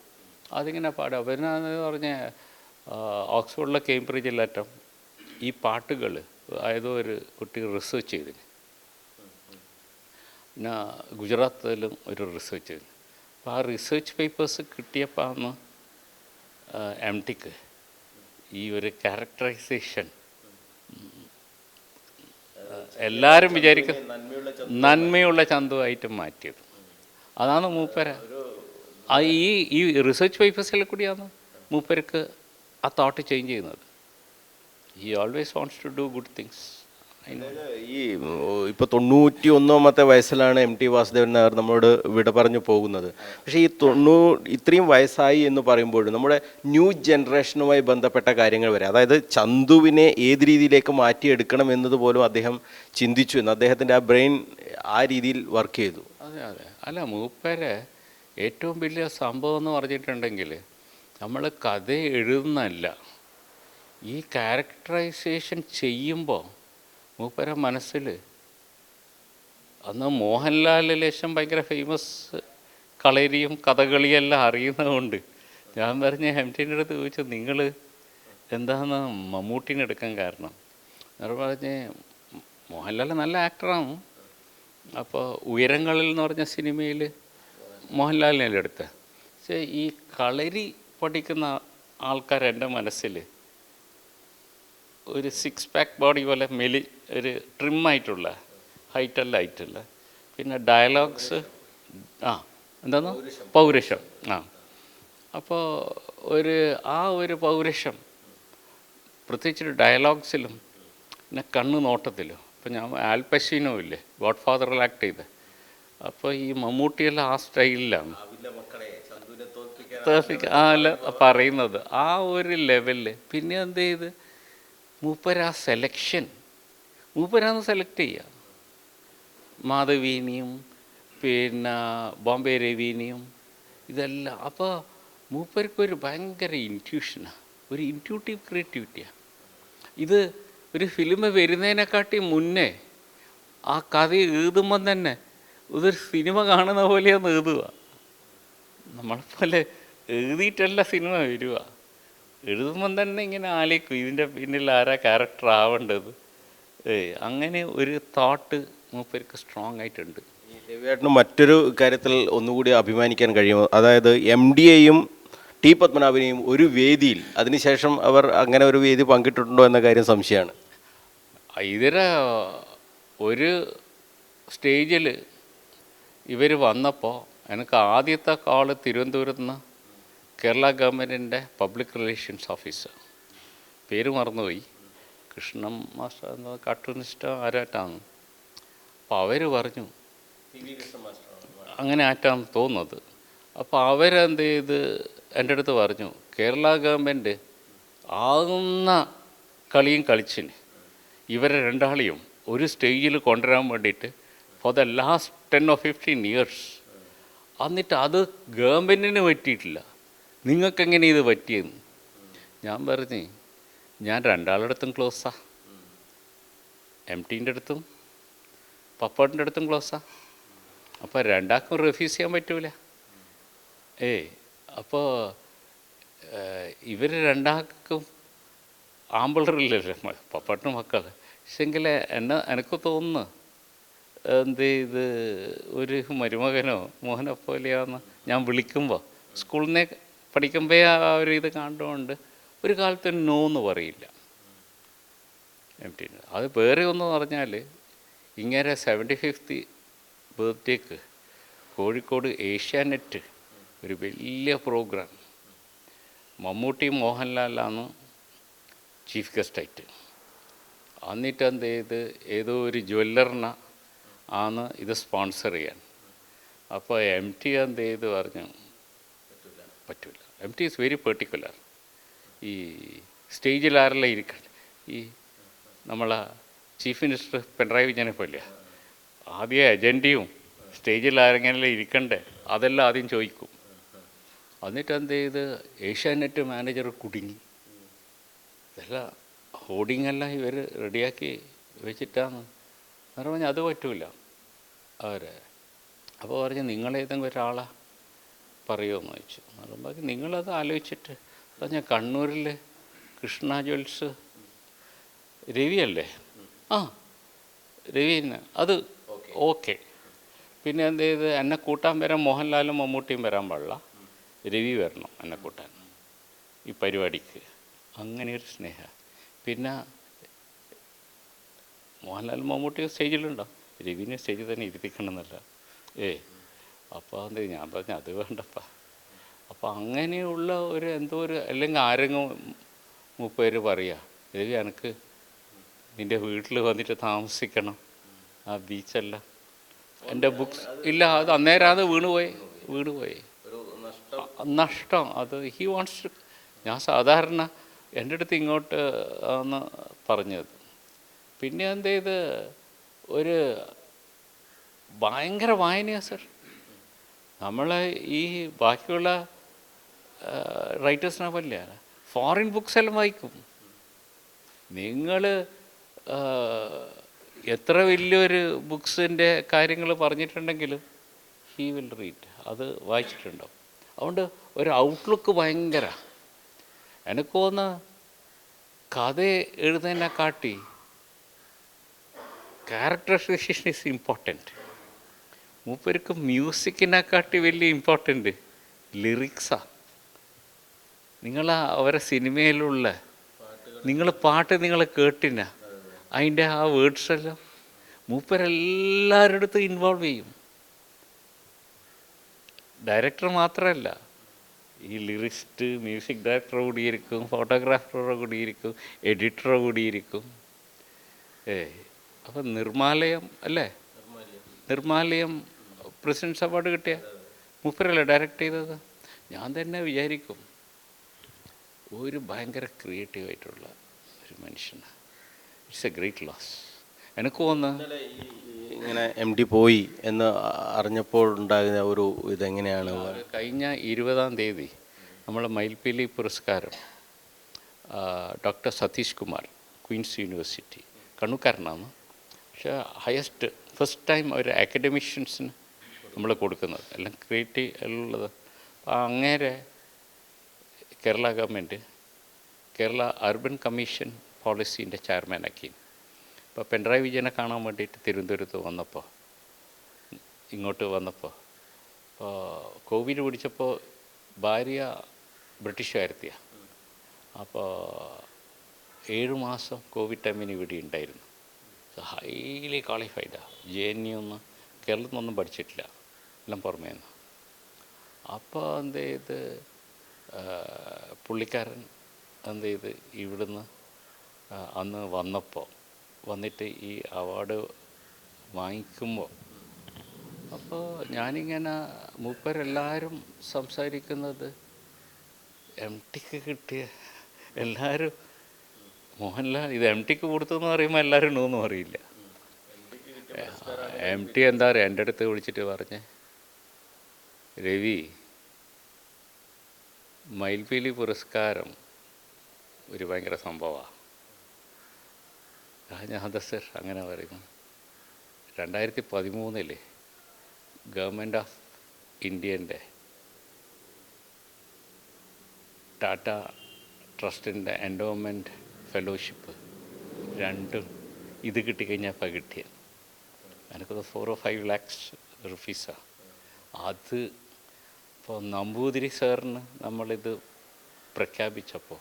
അതിങ്ങനെ പാടുക. പിന്നെ പറഞ്ഞ ഓക്സ്ഫോർഡിലെ കേംബ്രിഡ്ജിലറ്റം ഈ പാട്ടുകൾ ഏതോ ഒരു കുട്ടി റിസർച്ച് ചെയ്തിന്, പിന്നെ ഗുജറാത്തിലും ഒരു റിസർച്ച് ചെയ്തിന്. അപ്പോൾ ആ റിസർച്ച് പേപ്പേഴ്സ് കിട്ടിയപ്പോൾ ആണ് എം ടിക്ക് ഈ ഒരു ക്യാരക്ടറൈസേഷൻ എല്ലാവരും വിചാരിക്കും നന്മയുള്ള ചന്തുവായിട്ട് മാറ്റിയത്. അതാണ് മൂപ്പര ഈ റിസർച്ച് പേപ്പേഴ്സിൽ കൂടിയാണ് മൂപ്പർക്ക് ആ തോട്ട് ചേഞ്ച് ചെയ്യുന്നത്. He always wants to do good things. ഈ ഇപ്പോൾ 91 വയസ്സിലാണ് എം ടി വാസുദേവൻ നായർ നമ്മളോട് വിട പറഞ്ഞു പോകുന്നത്. പക്ഷേ ഈ ഇത്രയും വയസ്സായി എന്ന് പറയുമ്പോഴും നമ്മുടെ ന്യൂ ജനറേഷനുമായി ബന്ധപ്പെട്ട കാര്യങ്ങൾ വരെ, അതായത് ചന്തുവിനെ ഏത് രീതിയിലേക്ക് മാറ്റിയെടുക്കണം എന്നതുപോലും അദ്ദേഹം ചിന്തിച്ചു എന്ന്, അദ്ദേഹത്തിൻ്റെ ആ ബ്രെയിൻ ആ രീതിയിൽ വർക്ക് ചെയ്തു. അതെ അതെ. അല്ല മൂപ്പരെ ഏറ്റവും വലിയ സംഭവം എന്ന് പറഞ്ഞിട്ടുണ്ടെങ്കിൽ നമ്മൾ കഥ എഴുതുന്നതല്ല, ഈ ക്യാരക്ടറൈസേഷൻ ചെയ്യുമ്പോൾ മൂപ്പര മനസ്സിൽ അന്ന് മോഹൻലാൽ ലേശം ഭയങ്കര ഫേമസ് കളരിയും കഥകളിയെല്ലാം അറിയുന്നതുകൊണ്ട് ഞാൻ പറഞ്ഞ എം ടിൻ്റെ അടുത്ത് ചോദിച്ചു, നിങ്ങൾ എന്താണെന്ന് മമ്മൂട്ടിനെ എടുക്കാൻ കാരണം? അവർ പറഞ്ഞ് മോഹൻലാൽ നല്ല ആക്ടറാണ്, അപ്പോൾ ഉയരങ്ങളിൽ എന്ന് പറഞ്ഞ സിനിമയിൽ മോഹൻലാലിനെല്ലാം എടുത്ത. പക്ഷേ ഈ കളരി പഠിക്കുന്ന ആൾക്കാർ എൻ്റെ മനസ്സിൽ ഒരു 6 പാക്ക് ബോഡി പോലെ ഒരു ട്രിമ്മായിട്ടുള്ള ഹൈറ്റല്ല ആയിട്ടുള്ള, പിന്നെ ഡയലോഗ്സ് എന്താണ് പൗരുഷം. അപ്പോൾ ഒരു ആ ഒരു പൗരുഷം പ്രത്യേകിച്ച് ഡയലോഗ്സിലും പിന്നെ കണ്ണ് നോട്ടത്തിലും. ഇപ്പം ഞാൻ ആൽ പശീനോ ഇല്ലേ ഗോഡ് ഫാദറിൽ ആക്ട് ചെയ്ത്, അപ്പോൾ ഈ മമ്മൂട്ടിയെല്ലാം ആ സ്റ്റൈലിലാണ് ആ അല്ല പറയുന്നത്, ആ ഒരു ലെവലിൽ. പിന്നെ എന്ത് ചെയ്ത് മൂപ്പരാ സെലക്ഷൻ, മൂപ്പരാന്ന് സെലക്ട് ചെയ്യുക മാധവീനിയും പിന്നെ ബോംബെ രവീനിയും ഇതെല്ലാം. അപ്പോൾ മൂപ്പർക്കൊരു ഭയങ്കര ഇൻറ്റ്യൂഷനാണ്, ഒരു ഇൻറ്റ്യൂട്ടീവ് ക്രിയേറ്റിവിറ്റിയാണ്. ഇത് ഒരു ഫിലിം വരുന്നതിനെക്കാട്ടി മുന്നേ ആ കഥ എഴുതുമ്പം തന്നെ ഇതൊരു സിനിമ കാണുന്ന പോലെയാണ് എഴുതുക. നമ്മളെപ്പോലെ എഴുതിയിട്ടല്ല സിനിമ വരിക, എഴുതുമ്പം തന്നെ ഇങ്ങനെ ആലോചിക്കും ഇതിൻ്റെ പിന്നിൽ ആരാ ക്യാരക്ടർ ആവേണ്ടത്. അങ്ങനെ ഒരു തോട്ട് മൂപ്പർക്ക് സ്ട്രോങ് ആയിട്ടുണ്ട്. രവിയേട്ടന് മറ്റൊരു കാര്യത്തിൽ ഒന്നുകൂടി അഭിമാനിക്കാൻ കഴിയുമോ? അതായത് MD യെയും ടി പത്മനാഭനെയും ഒരു വേദിയിൽ, അതിനുശേഷം അവർ അങ്ങനെ ഒരു വേദി പങ്കിട്ടിട്ടുണ്ടോ എന്ന കാര്യം സംശയമാണ്. ഇതിന് ഒരു സ്റ്റേജിൽ ഇവർ വന്നപ്പോൾ എനിക്ക് ആദ്യത്തെ കോള് തിരുവനന്തപുരത്ത് നിന്ന് കേരള ഗവൺമെൻറ്റിൻ്റെ പബ്ലിക് റിലേഷൻസ് ഓഫീസർ, പേര് മറന്നുപോയി, കൃഷ്ണൻ മാസ്റ്റർ എന്ന കാർട്ടൂണിസ്റ്റ് ആരായിട്ടാണ്. അപ്പോൾ അവർ പറഞ്ഞു അങ്ങനെ ആറ്റാന്ന് തോന്നുന്നത്. അപ്പോൾ അവരെന്ത് ചെയ്ത് എൻ്റെ അടുത്ത് പറഞ്ഞു, കേരള ഗവൺമെൻറ് ആകുന്ന കളിയും കളിച്ചിന് ഇവരെ രണ്ടാളെയും ഒരു സ്റ്റേജിൽ കൊണ്ടുവരാൻ വേണ്ടിയിട്ട് for the last 10 or 15 years. എന്നിട്ട് അത് ഗവൺമെൻറ്റിന് പറ്റിയിട്ടില്ല, നിങ്ങൾക്കെങ്ങനെ ഇത് പറ്റിയെന്ന്. ഞാൻ പറഞ്ഞു ഞാൻ രണ്ടാളുടെടുത്തും ക്ലോസാണ്, MTൻ്റെ അടുത്തും പപ്പാട്ടിൻ്റെ അടുത്തും ക്ലോസാണ്. അപ്പോൾ രണ്ടാൾക്കും റെഫ്യൂസ് ചെയ്യാൻ പറ്റൂല. അപ്പോൾ ഇവർ രണ്ടാൾക്കും ആമ്പിളറില്ലല്ലോ പപ്പാട്ടിന് മക്കൾ. പക്ഷെങ്കിൽ എനിക്ക് തോന്നുന്നു എന്ത് ഇത് ഒരു മരുമകനോ മോഹനെ പോലെയാന്ന് ഞാൻ വിളിക്കുമ്പോൾ, സ്കൂളിൽ നിന്ന് പഠിക്കുമ്പോൾ ആ ഒരു ഇത് കണ്ടുകൊണ്ട് ഒരു കാലത്ത് നോ എന്ന് പറയില്ല MT. അത് വേറെ ഒന്ന് പറഞ്ഞാൽ ഇങ്ങനെ 75th ബർത്ത്ഡേക്ക് കോഴിക്കോട് ഏഷ്യാനെറ്റ് ഒരു വലിയ പ്രോഗ്രാം, മമ്മൂട്ടി മോഹൻലാലാണ് ചീഫ് ഗസ്റ്റായിട്ട്. എന്നിട്ട് എന്ത് ചെയ്ത് ഏതോ ഒരു ജ്വല്ലറിനെ ആണ് ഇത് സ്പോൺസർ ചെയ്യാൻ. അപ്പോൾ MT എന്ത് ചെയ്ത് പറഞ്ഞു പറ്റില്ല. MT is very particular. ഈ സ്റ്റേജിൽ ആരെല്ലാം ഇരിക്കട്ടെ, ഈ നമ്മളെ ചീഫ് മിനിസ്റ്റർ പിണറായി വിജയനെ പോലെ ആദ്യം അജണ്ടയും സ്റ്റേജിൽ ആരെങ്കിലും ഇരിക്കണ്ടേ അതെല്ലാം ആദ്യം ചോദിക്കും. എന്നിട്ട് എന്ത് ചെയ്ത് ഏഷ്യാനെറ്റ് മാനേജർ കുടുങ്ങി. ഇതെല്ലാം ഹോർഡിങ്ങെല്ലാം ഇവർ റെഡിയാക്കി വെച്ചിട്ടാണ്. എന്ന് പറഞ്ഞാൽ അത് പറ്റൂല അവർ. അപ്പോൾ പറഞ്ഞ് നിങ്ങളേതെങ്കിലും ഒരാളെ പറയുമെന്ന് ചോദിച്ചു. പറയുമ്പോൾ നിങ്ങളത് ആലോചിച്ചിട്ട് പറഞ്ഞാൽ കണ്ണൂരിൽ കൃഷ്ണ ജ്വൽസ് രവിയല്ലേ, ആ രവിന്ന് അത് ഓക്കെ. പിന്നെ എന്ത് ചെയ്ത് എന്നെ കൂട്ടാൻ വരാൻ മോഹൻലാലും മമ്മൂട്ടിയും വരാൻ പാടില്ല, രവി വരണം എന്നെ കൂട്ടാൻ ഈ പരിപാടിക്ക്. അങ്ങനെയൊരു സ്നേഹം. പിന്നെ മോഹൻലാൽ മമ്മൂട്ടി സ്റ്റേജിലുണ്ടാവും, രവിനെ സ്റ്റേജിൽ തന്നെ ഇരുത്തിക്കണമെന്നല്ല. അപ്പോൾ എന്ത് ഞാൻ പറഞ്ഞു അത് വേണ്ടപ്പാ. അപ്പോൾ അങ്ങനെയുള്ള ഒരു എന്തോ ഒരു, അല്ലെങ്കിൽ ആരെങ്കിലും 30 പേര് പറയുക രവി എനിക്ക് നിൻ്റെ വീട്ടിൽ വന്നിട്ട് താമസിക്കണം, ആ ബീച്ചെല്ലാം എൻ്റെ ബുക്സ് ഇല്ല, അത് അന്നേരം അത് വീണുപോയി നഷ്ടം. അത് ഹി വാണ്ട്സ്. ഞാൻ സാധാരണ എൻ്റെ അടുത്ത് ഇങ്ങോട്ട് ആണ് പറഞ്ഞത്. പിന്നെ എന്ത് ചെയ്ത് ഒരു ഭയങ്കര വായനയാണ് സർ. നമ്മളെ ഈ ബാക്കിയുള്ള റൈറ്റേഴ്സിനെ പോലെ ഫോറിൻ ബുക്സ് എല്ലാം വായിക്കും. നിങ്ങൾ എത്ര വലിയൊരു ബുക്സിൻ്റെ കാര്യങ്ങൾ പറഞ്ഞിട്ടുണ്ടെങ്കിലും ഹീ വിൽ റീഡ്, അത് വായിച്ചിട്ടുണ്ടാവും. അതുകൊണ്ട് ഒരു ഔട്ട്ലുക്ക് ഭയങ്കര. എനിക്ക് തോന്നുന്നു കഥ എഴുതുന്നതിനെ കാട്ടി ക്യാരക്ടറൈസേഷൻ ഈസ് ഇമ്പോർട്ടൻറ്റ്. മൂപ്പർക്ക് മ്യൂസിക്കിനെക്കാട്ടി വലിയ ഇമ്പോർട്ടൻറ്റ് ലിറിക്സാണ്. നിങ്ങൾ അവരെ സിനിമയിലുള്ള പാട്ട് നിങ്ങൾ കേട്ടിന അതിൻ്റെ ആ വേർഡ്സെല്ലാം മൂപ്പരെല്ലാവരുടെ അടുത്തും ഇൻവോൾവ് ചെയ്യും. ഡയറക്ടർ മാത്രമല്ല, ഈ ലിറിസ്റ്റ് മ്യൂസിക് ഡയറക്ടർ കൂടിയിരിക്കും, ഫോട്ടോഗ്രാഫർ കൂടിയിരിക്കും, എഡിറ്റർ കൂടിയിരിക്കും. അപ്പം നിർമ്മാലയം അല്ലേ, നിർമ്മാലയം പ്രസിഡൻസ് അവാർഡ് കിട്ടിയ മൂപ്പരല്ലേ ഡയറക്റ്റ് ചെയ്തത്. ഞാൻ തന്നെ വിചാരിക്കും ഒരു ഭയങ്കര ക്രിയേറ്റീവായിട്ടുള്ള ഒരു മനുഷ്യനാണ്. It's a great loss. എനിക്ക് തോന്നുന്നു ഇങ്ങനെ MD പോയി എന്ന് അറിഞ്ഞപ്പോൾ ഉണ്ടാകുന്ന ഒരു ഇതെങ്ങനെയാണ്? കഴിഞ്ഞ 20-ാം തീയതി നമ്മളെ മയിൽപ്പീലി പുരസ്കാരം doctor Satheesh Kumar, Queen's University, കണ്ണൂക്കാരനാണ്. പക്ഷേ ഹയസ്റ്റ് ഫസ്റ്റ് ടൈം ഒരു അക്കാഡമിഷ്യൻസിന് നമ്മൾ കൊടുക്കുന്നത് എല്ലാം ക്രിയേറ്റീവ് ഉള്ളത്. അപ്പോൾ അങ്ങേരെ Kerala government Kerala urban commission പോളിസീൻ്റെ ചെയർമാനാക്കി. അപ്പോൾ പിണറായി വിജയനെ കാണാൻ വേണ്ടിയിട്ട് തിരുവനന്തപുരത്ത് വന്നപ്പോൾ, ഇങ്ങോട്ട് വന്നപ്പോൾ കോവിഡ് പിടിച്ചപ്പോൾ ഭാര്യ ബ്രിട്ടീഷുകാരത്തിയാണ്. അപ്പോൾ 7 മാസം കോവിഡ് ടൈമിന് ഇവിടെ ഉണ്ടായിരുന്നു. ഹൈലി ക്വാളിഫൈഡാണ്. JNU ഒന്നും കേരളത്തിൽ നിന്നൊന്നും പഠിച്ചിട്ടില്ല, എല്ലാം പുറമേ നിന്ന്. അപ്പോൾ എന്ത് ചെയ്ത് പുള്ളിക്കാരൻ എന്ത് ചെയ്ത് ഇവിടുന്ന് അന്ന് വന്നിട്ട് ഈ അവാർഡ് വാങ്ങിക്കുമ്പോൾ, അപ്പോൾ ഞാനിങ്ങനെ മൂപ്പരെല്ലാവരും സംസാരിക്കുന്നത് MTക്ക് കിട്ടിയ എല്ലാവരും മോഹൻലാൽ ഇത് MTക്ക് കൊടുത്തെന്ന് പറയുമ്പോൾ എല്ലാവരും ഒന്നും അറിയില്ല. MT എന്താ പറയുക, എൻ്റെ അടുത്ത് വിളിച്ചിട്ട് പറഞ്ഞേ, രവി മയിൽപ്പീലി പുരസ്കാരം ഒരു ഭയങ്കര സംഭവമാണ്. ഞാൻ അതെ സർ അങ്ങനെ പറയുന്നു. 2013 ഗവൺമെൻറ് ഓഫ് ഇന്ത്യൻ്റെ ടാറ്റ ട്രസ്റ്റിൻ്റെ എൻഡോമെൻറ്റ് ഫെലോഷിപ്പ് രണ്ടും ഇത് കിട്ടിക്കഴിഞ്ഞപ്പോൾ കിട്ടിയ എനിക്കത് 4 or 5 lakhs റുപ്പീസാണ്. അത് ഇപ്പോൾ നമ്പൂതിരി സാറിന് നമ്മളിത് പ്രഖ്യാപിച്ചപ്പോൾ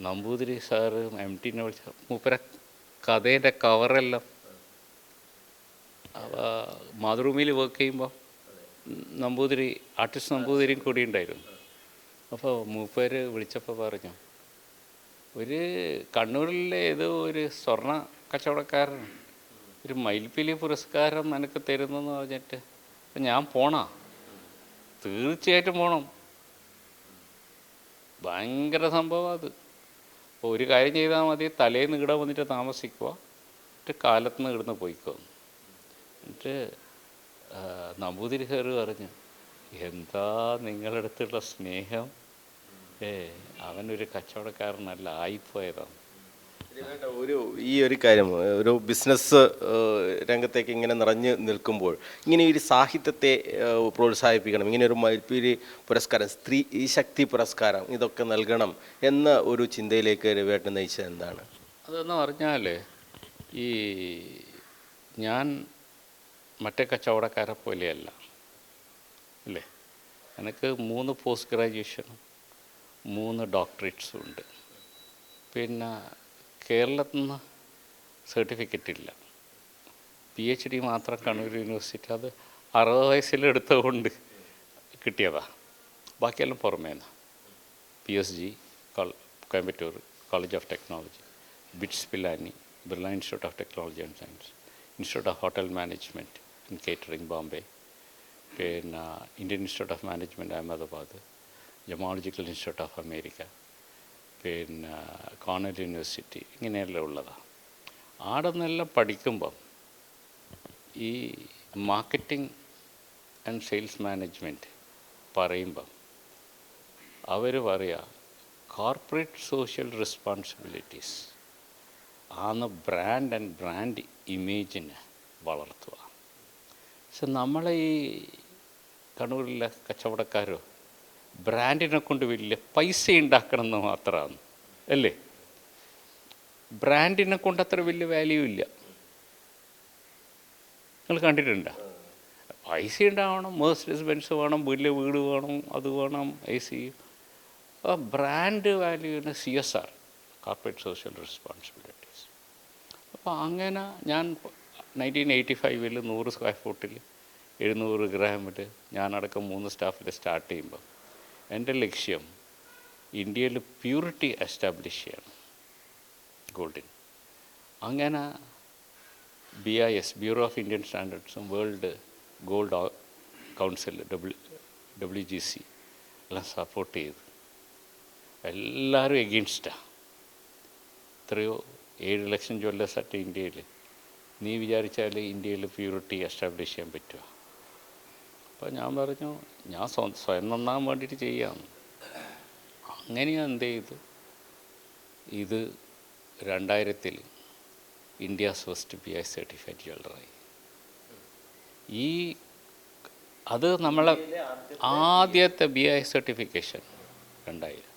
നമ്പൂതിരി സാറ് MTനെ വിളിച്ച മൂപ്പര കഥേൻ്റെ കവറെല്ലാം മാതൃഭൂമിയിൽ വർക്ക് ചെയ്യുമ്പോൾ നമ്പൂതിരി ആർട്ടിസ്റ്റ് നമ്പൂതിരിയും കൂടി ഉണ്ടായിരുന്നു. അപ്പോൾ മൂപ്പര് വിളിച്ചപ്പോൾ പറഞ്ഞു, ഒരു കണ്ണൂരിലെ ഏതോ ഒരു സ്വർണ്ണ കച്ചവടക്കാരൻ ഒരു മയിൽപ്പീലി പുരസ്കാരം എനിക്ക് തരുന്നെന്ന് പറഞ്ഞിട്ട്, അപ്പം ഞാൻ തീർച്ചയായിട്ടും പോകണം, ഭയങ്കര സംഭവം അത്. അപ്പോൾ ഒരു കാര്യം ചെയ്താൽ മതി, തലേന്ന് ഇവിടെ വന്നിട്ട് താമസിക്കുക, എന്നിട്ട് കാലത്തുനിന്ന് ഇവിടുന്ന് പോയിക്കോ. എന്നിട്ട് നമ്പൂതിരി സാറ് പറഞ്ഞു, എന്താ നിങ്ങളുടെ അടുത്തുള്ള സ്നേഹം, അവനൊരു കച്ചവടക്കാരനല്ല, ആയിപ്പോയതാണ്. ഈ ഒരു കാര്യം ഒരു ബിസിനസ് രംഗത്തേക്ക് ഇങ്ങനെ നിറഞ്ഞു നിൽക്കുമ്പോൾ ഇങ്ങനെ ഒരു സാഹിത്യത്തെ പ്രോത്സാഹിപ്പിക്കണം, ഇങ്ങനെ ഒരു മയിൽപ്പീലി പുരസ്കാരം, സ്ത്രീ ശക്തി പുരസ്കാരം ഇതൊക്കെ നൽകണം എന്ന ഒരു ചിന്തയിലേക്ക് രവിയേട്ടൻ നയിച്ചത് എന്താണ്? അതെന്ന് പറഞ്ഞാൽ ഈ ഞാൻ മറ്റേ കച്ചവടക്കാരെ പോലെയല്ല അല്ലേ. എനിക്ക് 3 പോസ്റ്റ് ഗ്രാജുവേഷനും 3 ഡോക്ടറേറ്റ്സും ഉണ്ട്. പിന്നെ കേരളത്തിൽ നിന്ന് സർട്ടിഫിക്കറ്റ് ഇല്ല. PhD മാത്രം കണ്ണൂർ യൂണിവേഴ്സിറ്റി, അത് 60 വയസ്സിലെടുത്തുകൊണ്ട് കിട്ടിയതാണ്. ബാക്കിയെല്ലാം പുറമേന്ന്. PSG Coimbatore College of Technology, BITS Pilani Birla Institute of Technology and Science, Institute of Hotel Management and Catering Bombay, പിന്നെ Indian Institute of Management Ahmedabad, Gemological Institute of America, പിന്നെ കോർണൽ യൂണിവേഴ്സിറ്റി, ഇങ്ങനെയെല്ലാം ഉള്ളതാണ്. അവിടെ നിന്നെല്ലാം പഠിക്കുമ്പം ഈ മാർക്കറ്റിംഗ് ആൻഡ് സെയിൽസ് മാനേജ്മെൻറ്റ് പറയുമ്പം അവർ പറയുക കോർപ്പറേറ്റ് സോഷ്യൽ റെസ്പോൺസിബിലിറ്റീസ് ആണ് ബ്രാൻഡ് ആൻഡ് ബ്രാൻഡ് ഇമേജിനെ വളർത്തുക. പക്ഷെ നമ്മളെ ഈ കണ്ണൂരിലെ കച്ചവടക്കാരോ ബ്രാൻഡിനെ കൊണ്ട് വലിയ പൈസ ഉണ്ടാക്കണമെന്ന് മാത്രമാണ് അല്ലേ. ബ്രാൻഡിനെ കൊണ്ട് അത്ര വലിയ വാല്യൂ ഇല്ല. നിങ്ങൾ കണ്ടിട്ടുണ്ടോ? പൈസ ഉണ്ടാവണം, മെഴ്സിഡീസ് ബെൻസ് വേണം, വലിയ വീട് വേണം, അത് വേണം, AC. ആ ബ്രാൻഡ് വാല്യൂവിന് CSR, കോർപ്പറേറ്റ് സോഷ്യൽ റെസ്പോൺസിബിലിറ്റീസ്. അപ്പോൾ അങ്ങനെ ഞാൻ 1985 100 സ്ക്വയർ ഫൂട്ടിൽ 700 ഗ്രാമിൽ ഞാനടക്കം 3 സ്റ്റാഫിൽ സ്റ്റാർട്ട് ചെയ്യുമ്പോൾ എൻ്റെ ലക്ഷ്യം ഇന്ത്യയിൽ പ്യൂരിറ്റി എസ്റ്റാബ്ലിഷ് ചെയ്യണം ഗോൾഡിന്. അങ്ങനെ BIS, ബ്യൂറോ ഓഫ് ഇന്ത്യൻ സ്റ്റാൻഡേർഡ്സും വേൾഡ് ഗോൾഡ് കൗൺസിൽ WGC എല്ലാം സപ്പോർട്ട് ചെയ്തു. എല്ലാവരും എഗെയിൻസ്റ്റാണ്. എത്രയോ 7 ലക്ഷം ജ്വല്ലേഴ്സായിട്ട് ഇന്ത്യയിൽ. നീ വിചാരിച്ചാൽ ഇന്ത്യയിൽ പ്യൂരിറ്റി എസ്റ്റാബ്ലിഷ് ചെയ്യാൻ പറ്റുമോ? അപ്പോൾ ഞാൻ പറഞ്ഞു ഞാൻ സ്വയം നന്നാൻ വേണ്ടിയിട്ട് ചെയ്യാം. അങ്ങനെ ഞാൻ എന്ത് ചെയ്തു, ഇത് 2000 ഇന്ത്യാസ് ഫസ്റ്റ് BIS സർട്ടിഫൈഡ് ജ്വല്ലറായി. അത് നമ്മളെ ആദ്യത്തെ BIS സർട്ടിഫിക്കേഷൻ 2000.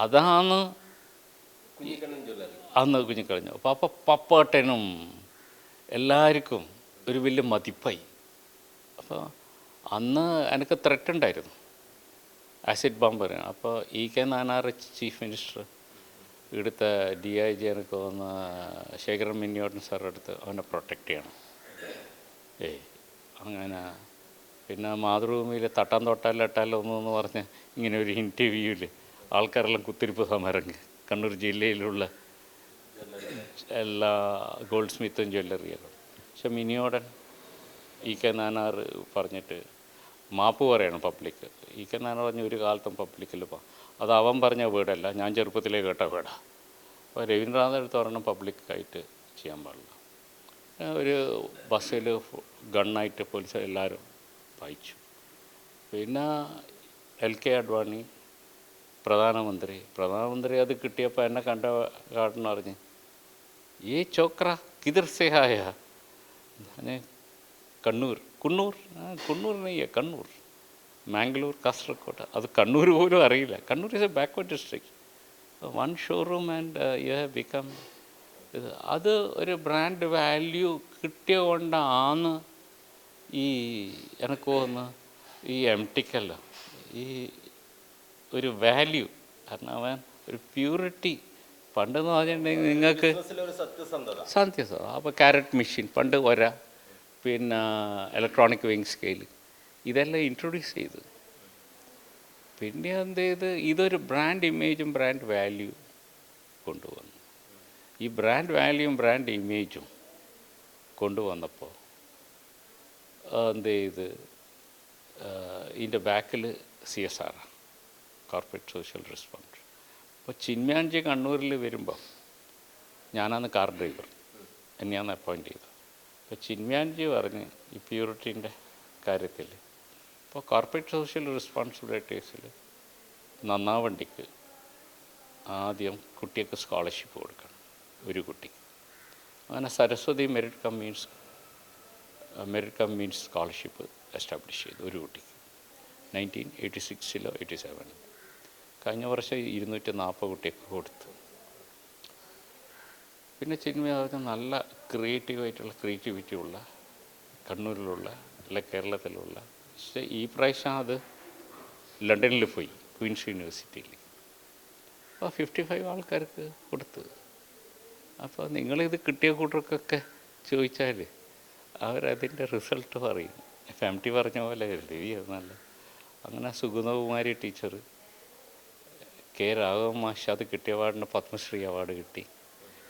അതാണ് അന്ന് കുഞ്ഞിക്കളഞ്ഞു. അപ്പോൾ പപ്പേട്ടനും എല്ലാവർക്കും ഒരു വലിയ മതിപ്പായി. അപ്പോൾ അന്ന് എനിക്ക് ത്രെറ്റ് ഉണ്ടായിരുന്നു, ആസിഡ് ബോംബ് പറയാം. അപ്പോൾ EK നായനാർ ചീഫ് മിനിസ്റ്റർ ഇവിടുത്തെ DIG എനിക്ക് വന്ന ശേഖരൻ മിന്നിയോട്ടൻ സാറിൻ്റെ അടുത്ത് അവനെ പ്രൊട്ടക്റ്റ് ചെയ്യണം. അങ്ങനെ പിന്നെ മാതൃഭൂമിയിൽ തട്ടാൻ തൊട്ടാലോ ഒന്നെന്ന് പറഞ്ഞ് ഇങ്ങനെ ഒരു ഇൻ്റർവ്യൂവിൽ ആൾക്കാരെല്ലാം കുത്തിരിപ്പ് സമരങ്ങ് കണ്ണൂർ ജില്ലയിലുള്ള എല്ലാ ഗോൾഡ് സ്മിത്തും ജ്വല്ലറികളും. പക്ഷെ മിനിയോടൻ EK നായനാർ പറഞ്ഞിട്ട് മാപ്പ് പറയണം പബ്ലിക്ക്. EK നായനാർ പറഞ്ഞ ഒരു കാലത്തും പബ്ലിക്കിൽ അത് അവൻ പറഞ്ഞ വീടല്ല, ഞാൻ ചെറുപ്പത്തിലേ കേട്ട വീടാണ്. അപ്പോൾ രവീന്ദ്രനാഥ് എടുത്ത് പറയണം പബ്ലിക്കായിട്ട് ചെയ്യാൻ പാടില്ല. ഒരു ബസ്സിൽ ഗണ്ണായിട്ട് പോലീസ് എല്ലാവരും വായിച്ചു. പിന്നെ LK അഡ്വാണി പ്രധാനമന്ത്രി അത് കിട്ടിയപ്പോൾ എന്നെ കാട്ടിന് പറഞ്ഞ് ഈ ചോക്ര കിതർ സേ ആയ കുണ്ണൂർ നെയ്യ കണ്ണൂർ, മാംഗ്ലൂർ, കാസർഗോഡ്. അത് കണ്ണൂർ പോലും അറിയില്ല. Kannur is A backward district. 1 showroom and you have become. അത് ഒരു ബ്രാൻഡ് വാല്യൂ കിട്ടിയ കൊണ്ടാണ് എനിക്ക് തോന്നുന്നു ഈ MTക്കല്ല ഈ ഒരു വാല്യൂ. കാരണം അവൻ ഒരു പ്യൂരിറ്റി. പണ്ടെന്ന് പറഞ്ഞിട്ടുണ്ടെങ്കിൽ നിങ്ങൾക്ക് സത്യസന്ധത. അപ്പോൾ ക്യാരറ്റ് മെഷീൻ പണ്ട് പിന്നെ ഇലക്ട്രോണിക് വെയിങ് സ്കെയിൽ ഇതെല്ലാം ഇൻട്രൊഡ്യൂസ് ചെയ്തു. പിന്നെ എന്ത് ചെയ്ത് ഇതൊരു ബ്രാൻഡ് ഇമേജും ബ്രാൻഡ് വാല്യൂ കൊണ്ടുവന്നു. ഈ ബ്രാൻഡ് വാല്യൂവും ബ്രാൻഡ് ഇമേജും കൊണ്ടുവന്നപ്പോൾ എന്ത് ചെയ്ത് ഇതിൻ്റെ ബാക്കിൽ CSR, കോർപ്പറേറ്റ് സോഷ്യൽ റെസ്പോൺസ്. അപ്പോൾ ചിന്മയാൻജി കണ്ണൂരിൽ വരുമ്പോൾ ഞാനാണ് കാർ ഡ്രൈവർ, എന്നെയാണ് അപ്പോയിൻറ്റ് ചെയ്തത്. അപ്പോൾ ചിന്മയാൻജി പറഞ്ഞ് ഈ പ്യൂരിറ്റീൻ്റെ കാര്യത്തിൽ ഇപ്പോൾ കോർപ്പറേറ്റ് സോഷ്യൽ റെസ്പോൺസിബിലിറ്റീസിൽ നന്നാവണ്ടിക്ക് ആദ്യം കുട്ടിക്ക് സ്കോളർഷിപ്പ് കൊടുക്കണം, ഒരു കുട്ടിക്ക്. അങ്ങനെ Saraswati merit cum means scholarship establish ചെയ്തു ഒരു കുട്ടിക്ക് 1986 87. കഴിഞ്ഞ വർഷം 240 കുട്ടിക്ക് കൊടുത്തു. പിന്നെ ചിന്മയാവുന്ന നല്ല ക്രിയേറ്റിവിറ്റി ഉള്ള കണ്ണൂരിലുള്ള അല്ല കേരളത്തിലുള്ള. പക്ഷേ ഈ പ്രാവശ്യം അത് ലണ്ടനിൽ പോയി, ക്വീൻസ് യൂണിവേഴ്സിറ്റിയിൽ. അപ്പോൾ 55 ആൾക്കാർക്ക് കൊടുത്തു. അപ്പോൾ നിങ്ങളിത് കിട്ടിയ കൂട്ടർക്കൊക്കെ ചോദിച്ചാൽ അവരതിൻ്റെ റിസൾട്ട് പറയും. FMT പറഞ്ഞ പോലെ രവി നല്ല. അങ്ങനെ സുഗതകുമാരി ടീച്ചർ, K രാഘവൻ മാഷ് അത് കിട്ടിയ അവാർഡിന് പത്മശ്രീ അവാർഡ് കിട്ടി.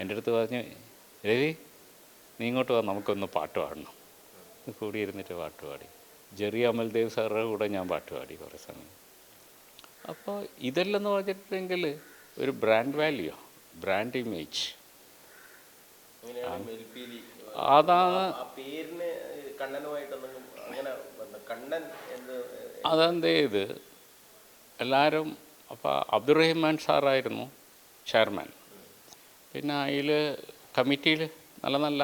എൻ്റെ അടുത്ത് പറഞ്ഞു, രവി നീ ഇങ്ങോട്ട് വാ, നമുക്കൊന്ന് പാട്ട് പാടണം. കൂടിയിരുന്നിട്ട് പാട്ട് പാടി. ജെറി അമൽദേവ് സാറുടെ കൂടെ ഞാൻ പാട്ട് പാടി കുറേ സമയം. അപ്പോൾ ഇതെല്ലാം പറഞ്ഞിട്ടുണ്ടെങ്കിൽ ഒരു ബ്രാൻഡ് വാല്യൂ, ബ്രാൻഡ് ഇമേജ് അതാണ്. അതെന്ത് ചെയ്ത് എല്ലാവരും. അപ്പോൾ അബ്ദുറഹിമാൻ സാറായിരുന്നു ചെയർമാൻ. പിന്നെ അതിൽ കമ്മിറ്റിയിൽ നല്ല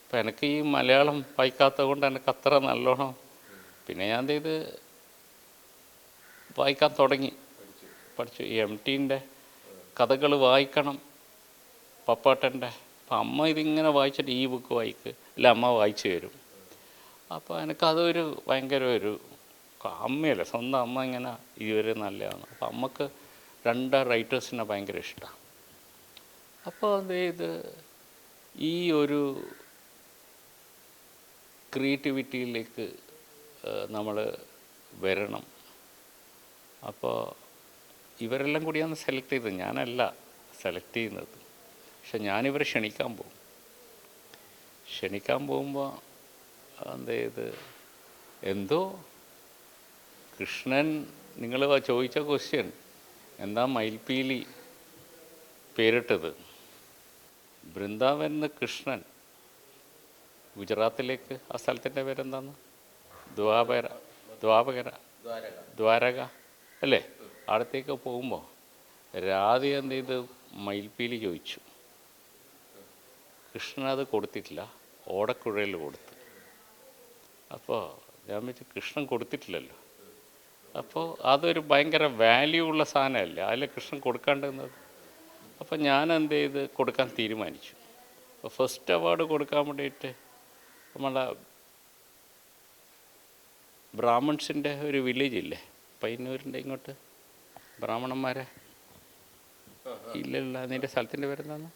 ഇപ്പം എനിക്ക് ഈ മലയാളം വായിക്കാത്തത് കൊണ്ട് എനിക്ക് അത്ര നല്ലോണം. പിന്നെ ഞാൻ എന്ത് ചെയ്ത് വായിക്കാൻ തുടങ്ങി, പഠിച്ചു. ഈ MTൻ്റെ കഥകൾ വായിക്കണം, പപ്പാട്ടൻ്റെ. അപ്പം അമ്മ ഇതിങ്ങനെ വായിച്ചിട്ട് ഈ ബുക്ക് വായിക്ക്, അല്ല അമ്മ വായിച്ചു തരും. അപ്പോൾ എനിക്കതൊരു ഭയങ്കര ഒരു അമ്മയല്ല, സ്വന്തം അമ്മ ഇങ്ങനെ ഇതുവരെ നല്ലതാണ്. അപ്പോൾ അമ്മക്ക് 2 റൈറ്റേഴ്സിനെ ഭയങ്കര ഇഷ്ടമാണ്. അപ്പോൾ എന്ത് ചെയ്ത് ഈ ഒരു ക്രിയേറ്റിവിറ്റിയിലേക്ക് നമ്മൾ വരണം. അപ്പോൾ ഇവരെല്ലാം കൂടിയാണ് സെലക്ട് ചെയ്തത്, ഞാനല്ല സെലക്ട് ചെയ്യുന്നത്. പക്ഷെ ഞാനിവരെ ക്ഷണിക്കാൻ പോകുമ്പോൾ എന്ത് ചെയ്ത് എന്തോ കൃഷ്ണൻ, നിങ്ങൾ ചോദിച്ച ക്വസ്റ്റ്യൻ എന്താ മയിൽപ്പീലി പേരിട്ടത്, ബൃന്ദാവൻ കൃഷ്ണൻ ഗുജറാത്തിലേക്ക്, ആ സ്ഥലത്തിൻ്റെ പേരെന്താന്ന്, ദ്വാരക അല്ലേ, അവിടത്തേക്ക് പോകുമ്പോൾ രാധ എന്ത് ചെയ്ത് മയിൽപ്പീലി ചോദിച്ചു. കൃഷ്ണൻ അത് കൊടുത്തിട്ടില്ല, ഓടക്കുഴയിൽ കൊടുത്തു. അപ്പോൾ ഞാൻ വെച്ച് കൃഷ്ണൻ കൊടുത്തിട്ടില്ലല്ലോ, അപ്പോൾ അതൊരു ഭയങ്കര വാല്യൂ ഉള്ള സാധനമല്ലേ, അതിൽ കൃഷ്ണൻ കൊടുക്കാണ്ടിരുന്നത്. അപ്പോൾ ഞാൻ എന്ത് ചെയ്ത് കൊടുക്കാൻ തീരുമാനിച്ചു. അപ്പോൾ ഫസ്റ്റ് അവാർഡ് കൊടുക്കാൻ വേണ്ടിയിട്ട് നമ്മളെ ബ്രാഹ്മൺസിൻ്റെ ഒരു വില്ലേജ് ഇല്ലേ പയ്യന്നൂരിൻ്റെ ഇങ്ങോട്ട്, ബ്രാഹ്മണന്മാരെ ഇല്ലല്ല, അതിൻ്റെ സ്ഥലത്തിൻ്റെ പേരെന്താണ്,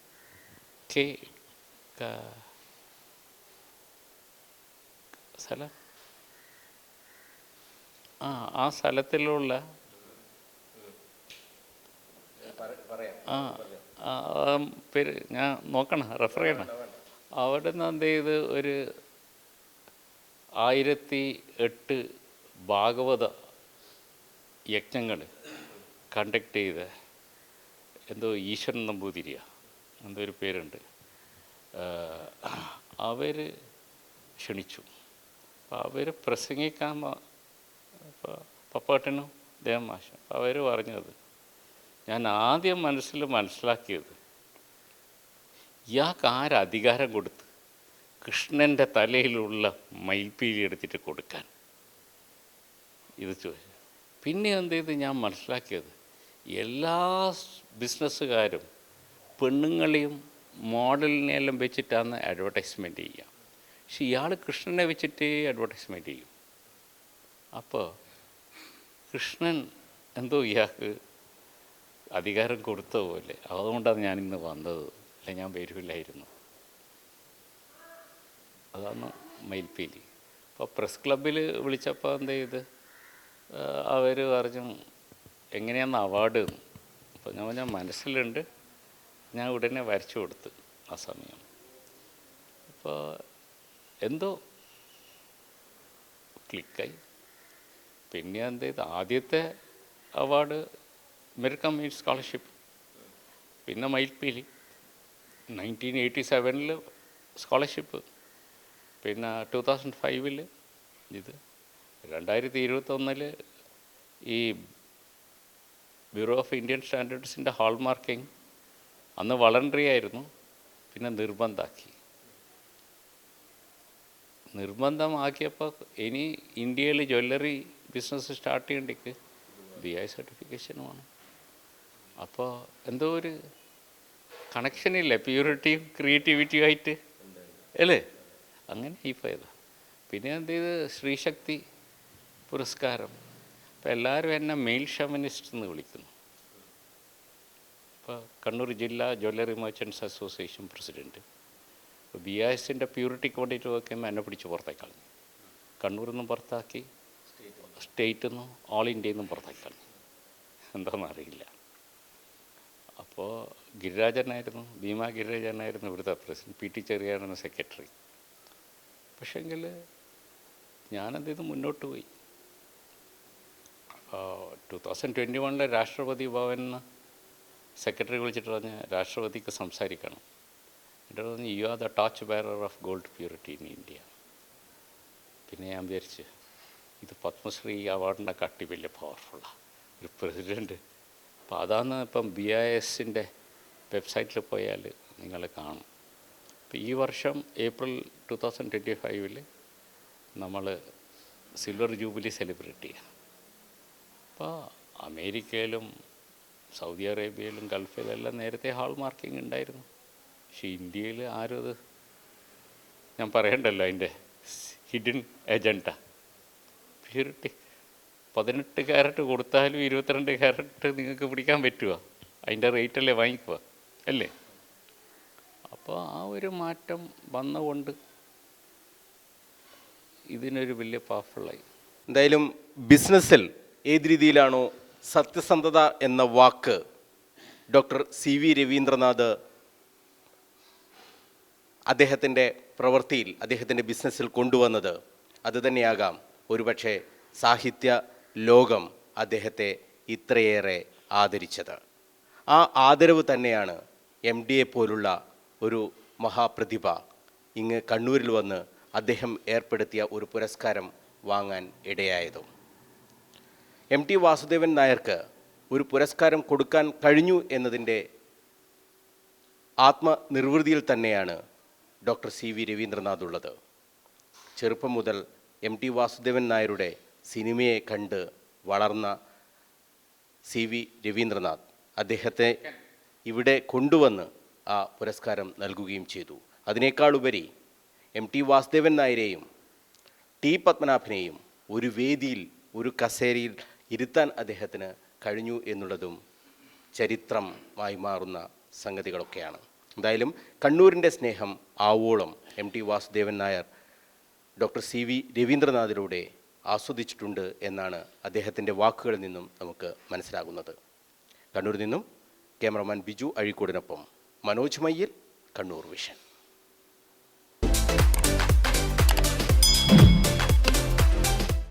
സ്ഥലം ആ സ്ഥലത്തിലുള്ള പേര് ഞാൻ നോക്കണം, റെഫർ ചെയ്യണം. അവിടെ നിന്ന് എന്ത് ചെയ്ത് ഒരു 1008 ഭാഗവത യജ്ഞങ്ങൾ കണ്ടക്ട് ചെയ്ത്, എന്തോ ഈശ്വരൻ നമ്പൂതിരിയാണ് എന്തോ ഒരു പേരുണ്ട്, അവർ ക്ഷണിച്ചു. അപ്പോൾ അവർ പ്രസംഗിക്കാൻ പപ്പാട്ടനും ദേവമാഷ അവർ പറഞ്ഞത്, ഞാൻ ആദ്യം മനസ്സിലാക്കിയത് ഇയാൾക്ക് ആരധികാരം കൊടുത്ത് കൃഷ്ണൻ്റെ തലയിലുള്ള മയിൽപ്പീലി എടുത്തിട്ട് കൊടുക്കാൻ, ഇത് ചോദിച്ചു. പിന്നെ എന്ത് ചെയ്ത് ഞാൻ മനസ്സിലാക്കിയത്, എല്ലാ ബിസിനസ്സുകാരും പെണ്ണുങ്ങളെയും മോഡലിനെയെല്ലാം വെച്ചിട്ടാണ് അഡ്വർടൈസ്മെൻറ്റ് ചെയ്യുക, പക്ഷെ ഇയാൾ കൃഷ്ണനെ വെച്ചിട്ടേ അഡ്വർടൈസ്മെൻറ്റ് ചെയ്യും. അപ്പോൾ കൃഷ്ണൻ എന്തോ ഇയാൾക്ക് അധികാരം കൊടുത്ത പോലെ, അതുകൊണ്ടാണ് ഞാനിന്ന് വന്നത്, അല്ല ഞാൻ വരില്ലായിരുന്നു. അതാണ് മയിൽപ്പീലി. അപ്പോൾ പ്രസ് ക്ലബ്ബിൽ വിളിച്ചപ്പോൾ എന്ത് ചെയ്ത് അവർ പറഞ്ഞു എങ്ങനെയാണ് അവാർഡ്. അപ്പോൾ ഞാൻ മനസ്സിലുണ്ട്, ഞാൻ ഉടനെ വരച്ചു കൊടുത്ത് ആ സമയം. അപ്പോൾ എന്തോ ക്ലിക്കായി. പിന്നെ എന്ത് ചെയ്ത് ആദ്യത്തെ അവാർഡ് മെറിറ്റ് മീറ്റ് സ്കോളർഷിപ്പ്, പിന്നെ മയിൽപ്പീലി 1987 സ്കോളർഷിപ്പ്, പിന്നെ 2005 ഇത് 2021 ഈ ബ്യൂറോ ഓഫ് ഇന്ത്യൻ സ്റ്റാൻഡേർഡ്സിൻ്റെ ഹാൾമാർക്കിംഗ് അന്ന് വളണ്ടറി ആയിരുന്നു, പിന്നെ നിർബന്ധമാക്കിയപ്പോൾ ഇനി ഇന്ത്യയിൽ ജ്വല്ലറി ബിസിനസ് സ്റ്റാർട്ട് ചെയ്യേണ്ടിക്ക് BI സർട്ടിഫിക്കേഷനും വേണം. അപ്പോൾ എന്തോ ഒരു കണക്ഷനില്ല, പ്യൂരിറ്റിയും ക്രിയേറ്റിവിറ്റിയും ആയിട്ട് അല്ലേ, അങ്ങനെ ഈ പോയത്. പിന്നെ എന്ത് ചെയ്ത് ശ്രീശക്തി പുരസ്കാരം, അപ്പോൾ എല്ലാവരും എന്നെ മെയിൽ ഷമനിസ്റ്റ് എന്ന് വിളിക്കുന്നു. ഇപ്പോൾ കണ്ണൂർ ജില്ലാ ജ്വല്ലറി മെർച്ചൻറ്റ്സ് അസോസിയേഷൻ പ്രസിഡൻറ്റ്. അപ്പോൾ BISൻ്റെ പ്യൂരിറ്റിക്ക് വേണ്ടിയിട്ട് നോക്കുമ്പോൾ എന്നെ പിടിച്ച് പുറത്തേക്ക് കളഞ്ഞു. കണ്ണൂരിൽ നിന്നും പുറത്താക്കി, സ്റ്റേറ്റിൽ നിന്നും ഓൾ ഇന്ത്യയിൽ നിന്നും പുറത്താക്കി കളഞ്ഞു, എന്താണെന്ന് അറിയില്ല. അപ്പോൾ ഗിരിരാജനായിരുന്നു, ഭീമ ഗിരിരാജനായിരുന്നു ഇവിടുത്തെ പ്രസിഡന്റ്, PT ചെറിയാനായിരുന്നു സെക്രട്ടറി. പക്ഷേങ്കിൽ ഞാനെന്ത് ചെയ്ത് മുന്നോട്ട് പോയി. 2021 രാഷ്ട്രപതി ഭവനിൽ സെക്രട്ടറി വിളിച്ചിട്ട് പറഞ്ഞ് രാഷ്ട്രപതിക്ക് സംസാരിക്കണം. എന്നിട്ട് പറഞ്ഞ് you are the torch bearer of gold purity in India. പിന്നെ ഞാൻ വിചാരിച്ച് ഇത് പത്മശ്രീ അവാർഡിൻ്റെ കട്ടി വലിയ പവർഫുള്ളാണ് ഒരു പ്രസിഡൻറ്റ്. അപ്പോൾ അതാണ് ഇപ്പം BISൻ്റെ വെബ്സൈറ്റിൽ പോയാൽ നിങ്ങൾ കാണും. അപ്പോൾ ഈ വർഷം ഏപ്രിൽ 2025 നമ്മൾ സിൽവർ ജൂബിലി സെലിബ്രേറ്റ് ചെയ്യുക. അപ്പോൾ അമേരിക്കയിലും സൗദി അറേബ്യയിലും ഗൾഫിലെല്ലാം നേരത്തെ ഹാൾ മാർക്കിംഗ് ഉണ്ടായിരുന്നു. പക്ഷേ ഇന്ത്യയിൽ ആരും അത് ഞാൻ പറയണ്ടല്ലോ, അതിൻ്റെ ഹിഡൻ ഏജൻഡ പ്യൂരിറ്റി. 18 ക്യാരറ്റ് കൊടുത്താലും 22 ക്യാരറ്റ് നിങ്ങൾക്ക് പിടിക്കാൻ പറ്റുമോ? അതിൻ്റെ റേറ്റല്ലേ വാങ്ങിക്കുക അല്ലേ? അപ്പോൾ ആ ഒരു മാറ്റം വന്നുകൊണ്ട് ഇതിനൊരു വലിയ പവർഫുള്ളായി. എന്തായാലും ബിസിനസ്സിൽ ഏത് രീതിയിലാണോ സത്യസന്ധത എന്ന വാക്ക് ഡോക്ടർ സി വി രവീന്ദ്രനാഥ് അദ്ദേഹത്തിൻ്റെ പ്രവൃത്തിയിൽ, അദ്ദേഹത്തിൻ്റെ ബിസിനസ്സിൽ കൊണ്ടുവന്നത് അതുതന്നെയാകാം ഒരുപക്ഷെ സാഹിത്യ ലോകം അദ്ദേഹത്തെ ഇത്രയേറെ ആദരിച്ചത്. ആ ആദരവ് തന്നെയാണ് MD പോലുള്ള ഒരു മഹാപ്രതിഭ ഇങ്ങ് കണ്ണൂരിൽ വന്ന് അദ്ദേഹം ഏർപ്പെടുത്തിയ ഒരു പുരസ്കാരം വാങ്ങാൻ ഇടയായതും. MT വാസുദേവൻ നായർക്ക് ഒരു പുരസ്കാരം കൊടുക്കാൻ കഴിഞ്ഞു എന്നതിൻ്റെ ആത്മനിർവൃതിയിൽ തന്നെയാണ് ഡോക്ടർ സി വി രവീന്ദ്രനാഥ് ഉള്ളത്. ചെറുപ്പം മുതൽ MT വാസുദേവൻ നായരുടെ സിനിമയെ കണ്ട് വളർന്ന സി വി രവീന്ദ്രനാഥ് അദ്ദേഹത്തെ ഇവിടെ കൊണ്ടുവന്ന് ആ പുരസ്കാരം നൽകുകയും ചെയ്തു. അതിനേക്കാളുപരി MT വാസുദേവൻ നായരെയും ടി പത്മനാഭനെയും ഒരു വേദിയിൽ, ഒരു കസേരയിൽ ഇരുത്താൻ അദ്ദേഹത്തിന് കഴിഞ്ഞു എന്നുള്ളതും ചരിത്രമായി മാറുന്ന സംഗതികളൊക്കെയാണ്. എന്തായാലും കണ്ണൂരിൻ്റെ സ്നേഹം ആവോളം MT Vasudevan Nair doctor C V രവീന്ദ്രനാഥിലൂടെ ആസ്വദിച്ചിട്ടുണ്ട് എന്നാണ് അദ്ദേഹത്തിൻ്റെ വാക്കുകളിൽ നിന്നും നമുക്ക് മനസ്സിലാകുന്നത്. കണ്ണൂരിൽ നിന്നും ക്യാമറമാൻ ബിജു അഴീക്കോടിനൊപ്പം മനോജ് മയ്യിൽ, കണ്ണൂർ വിഷൻ.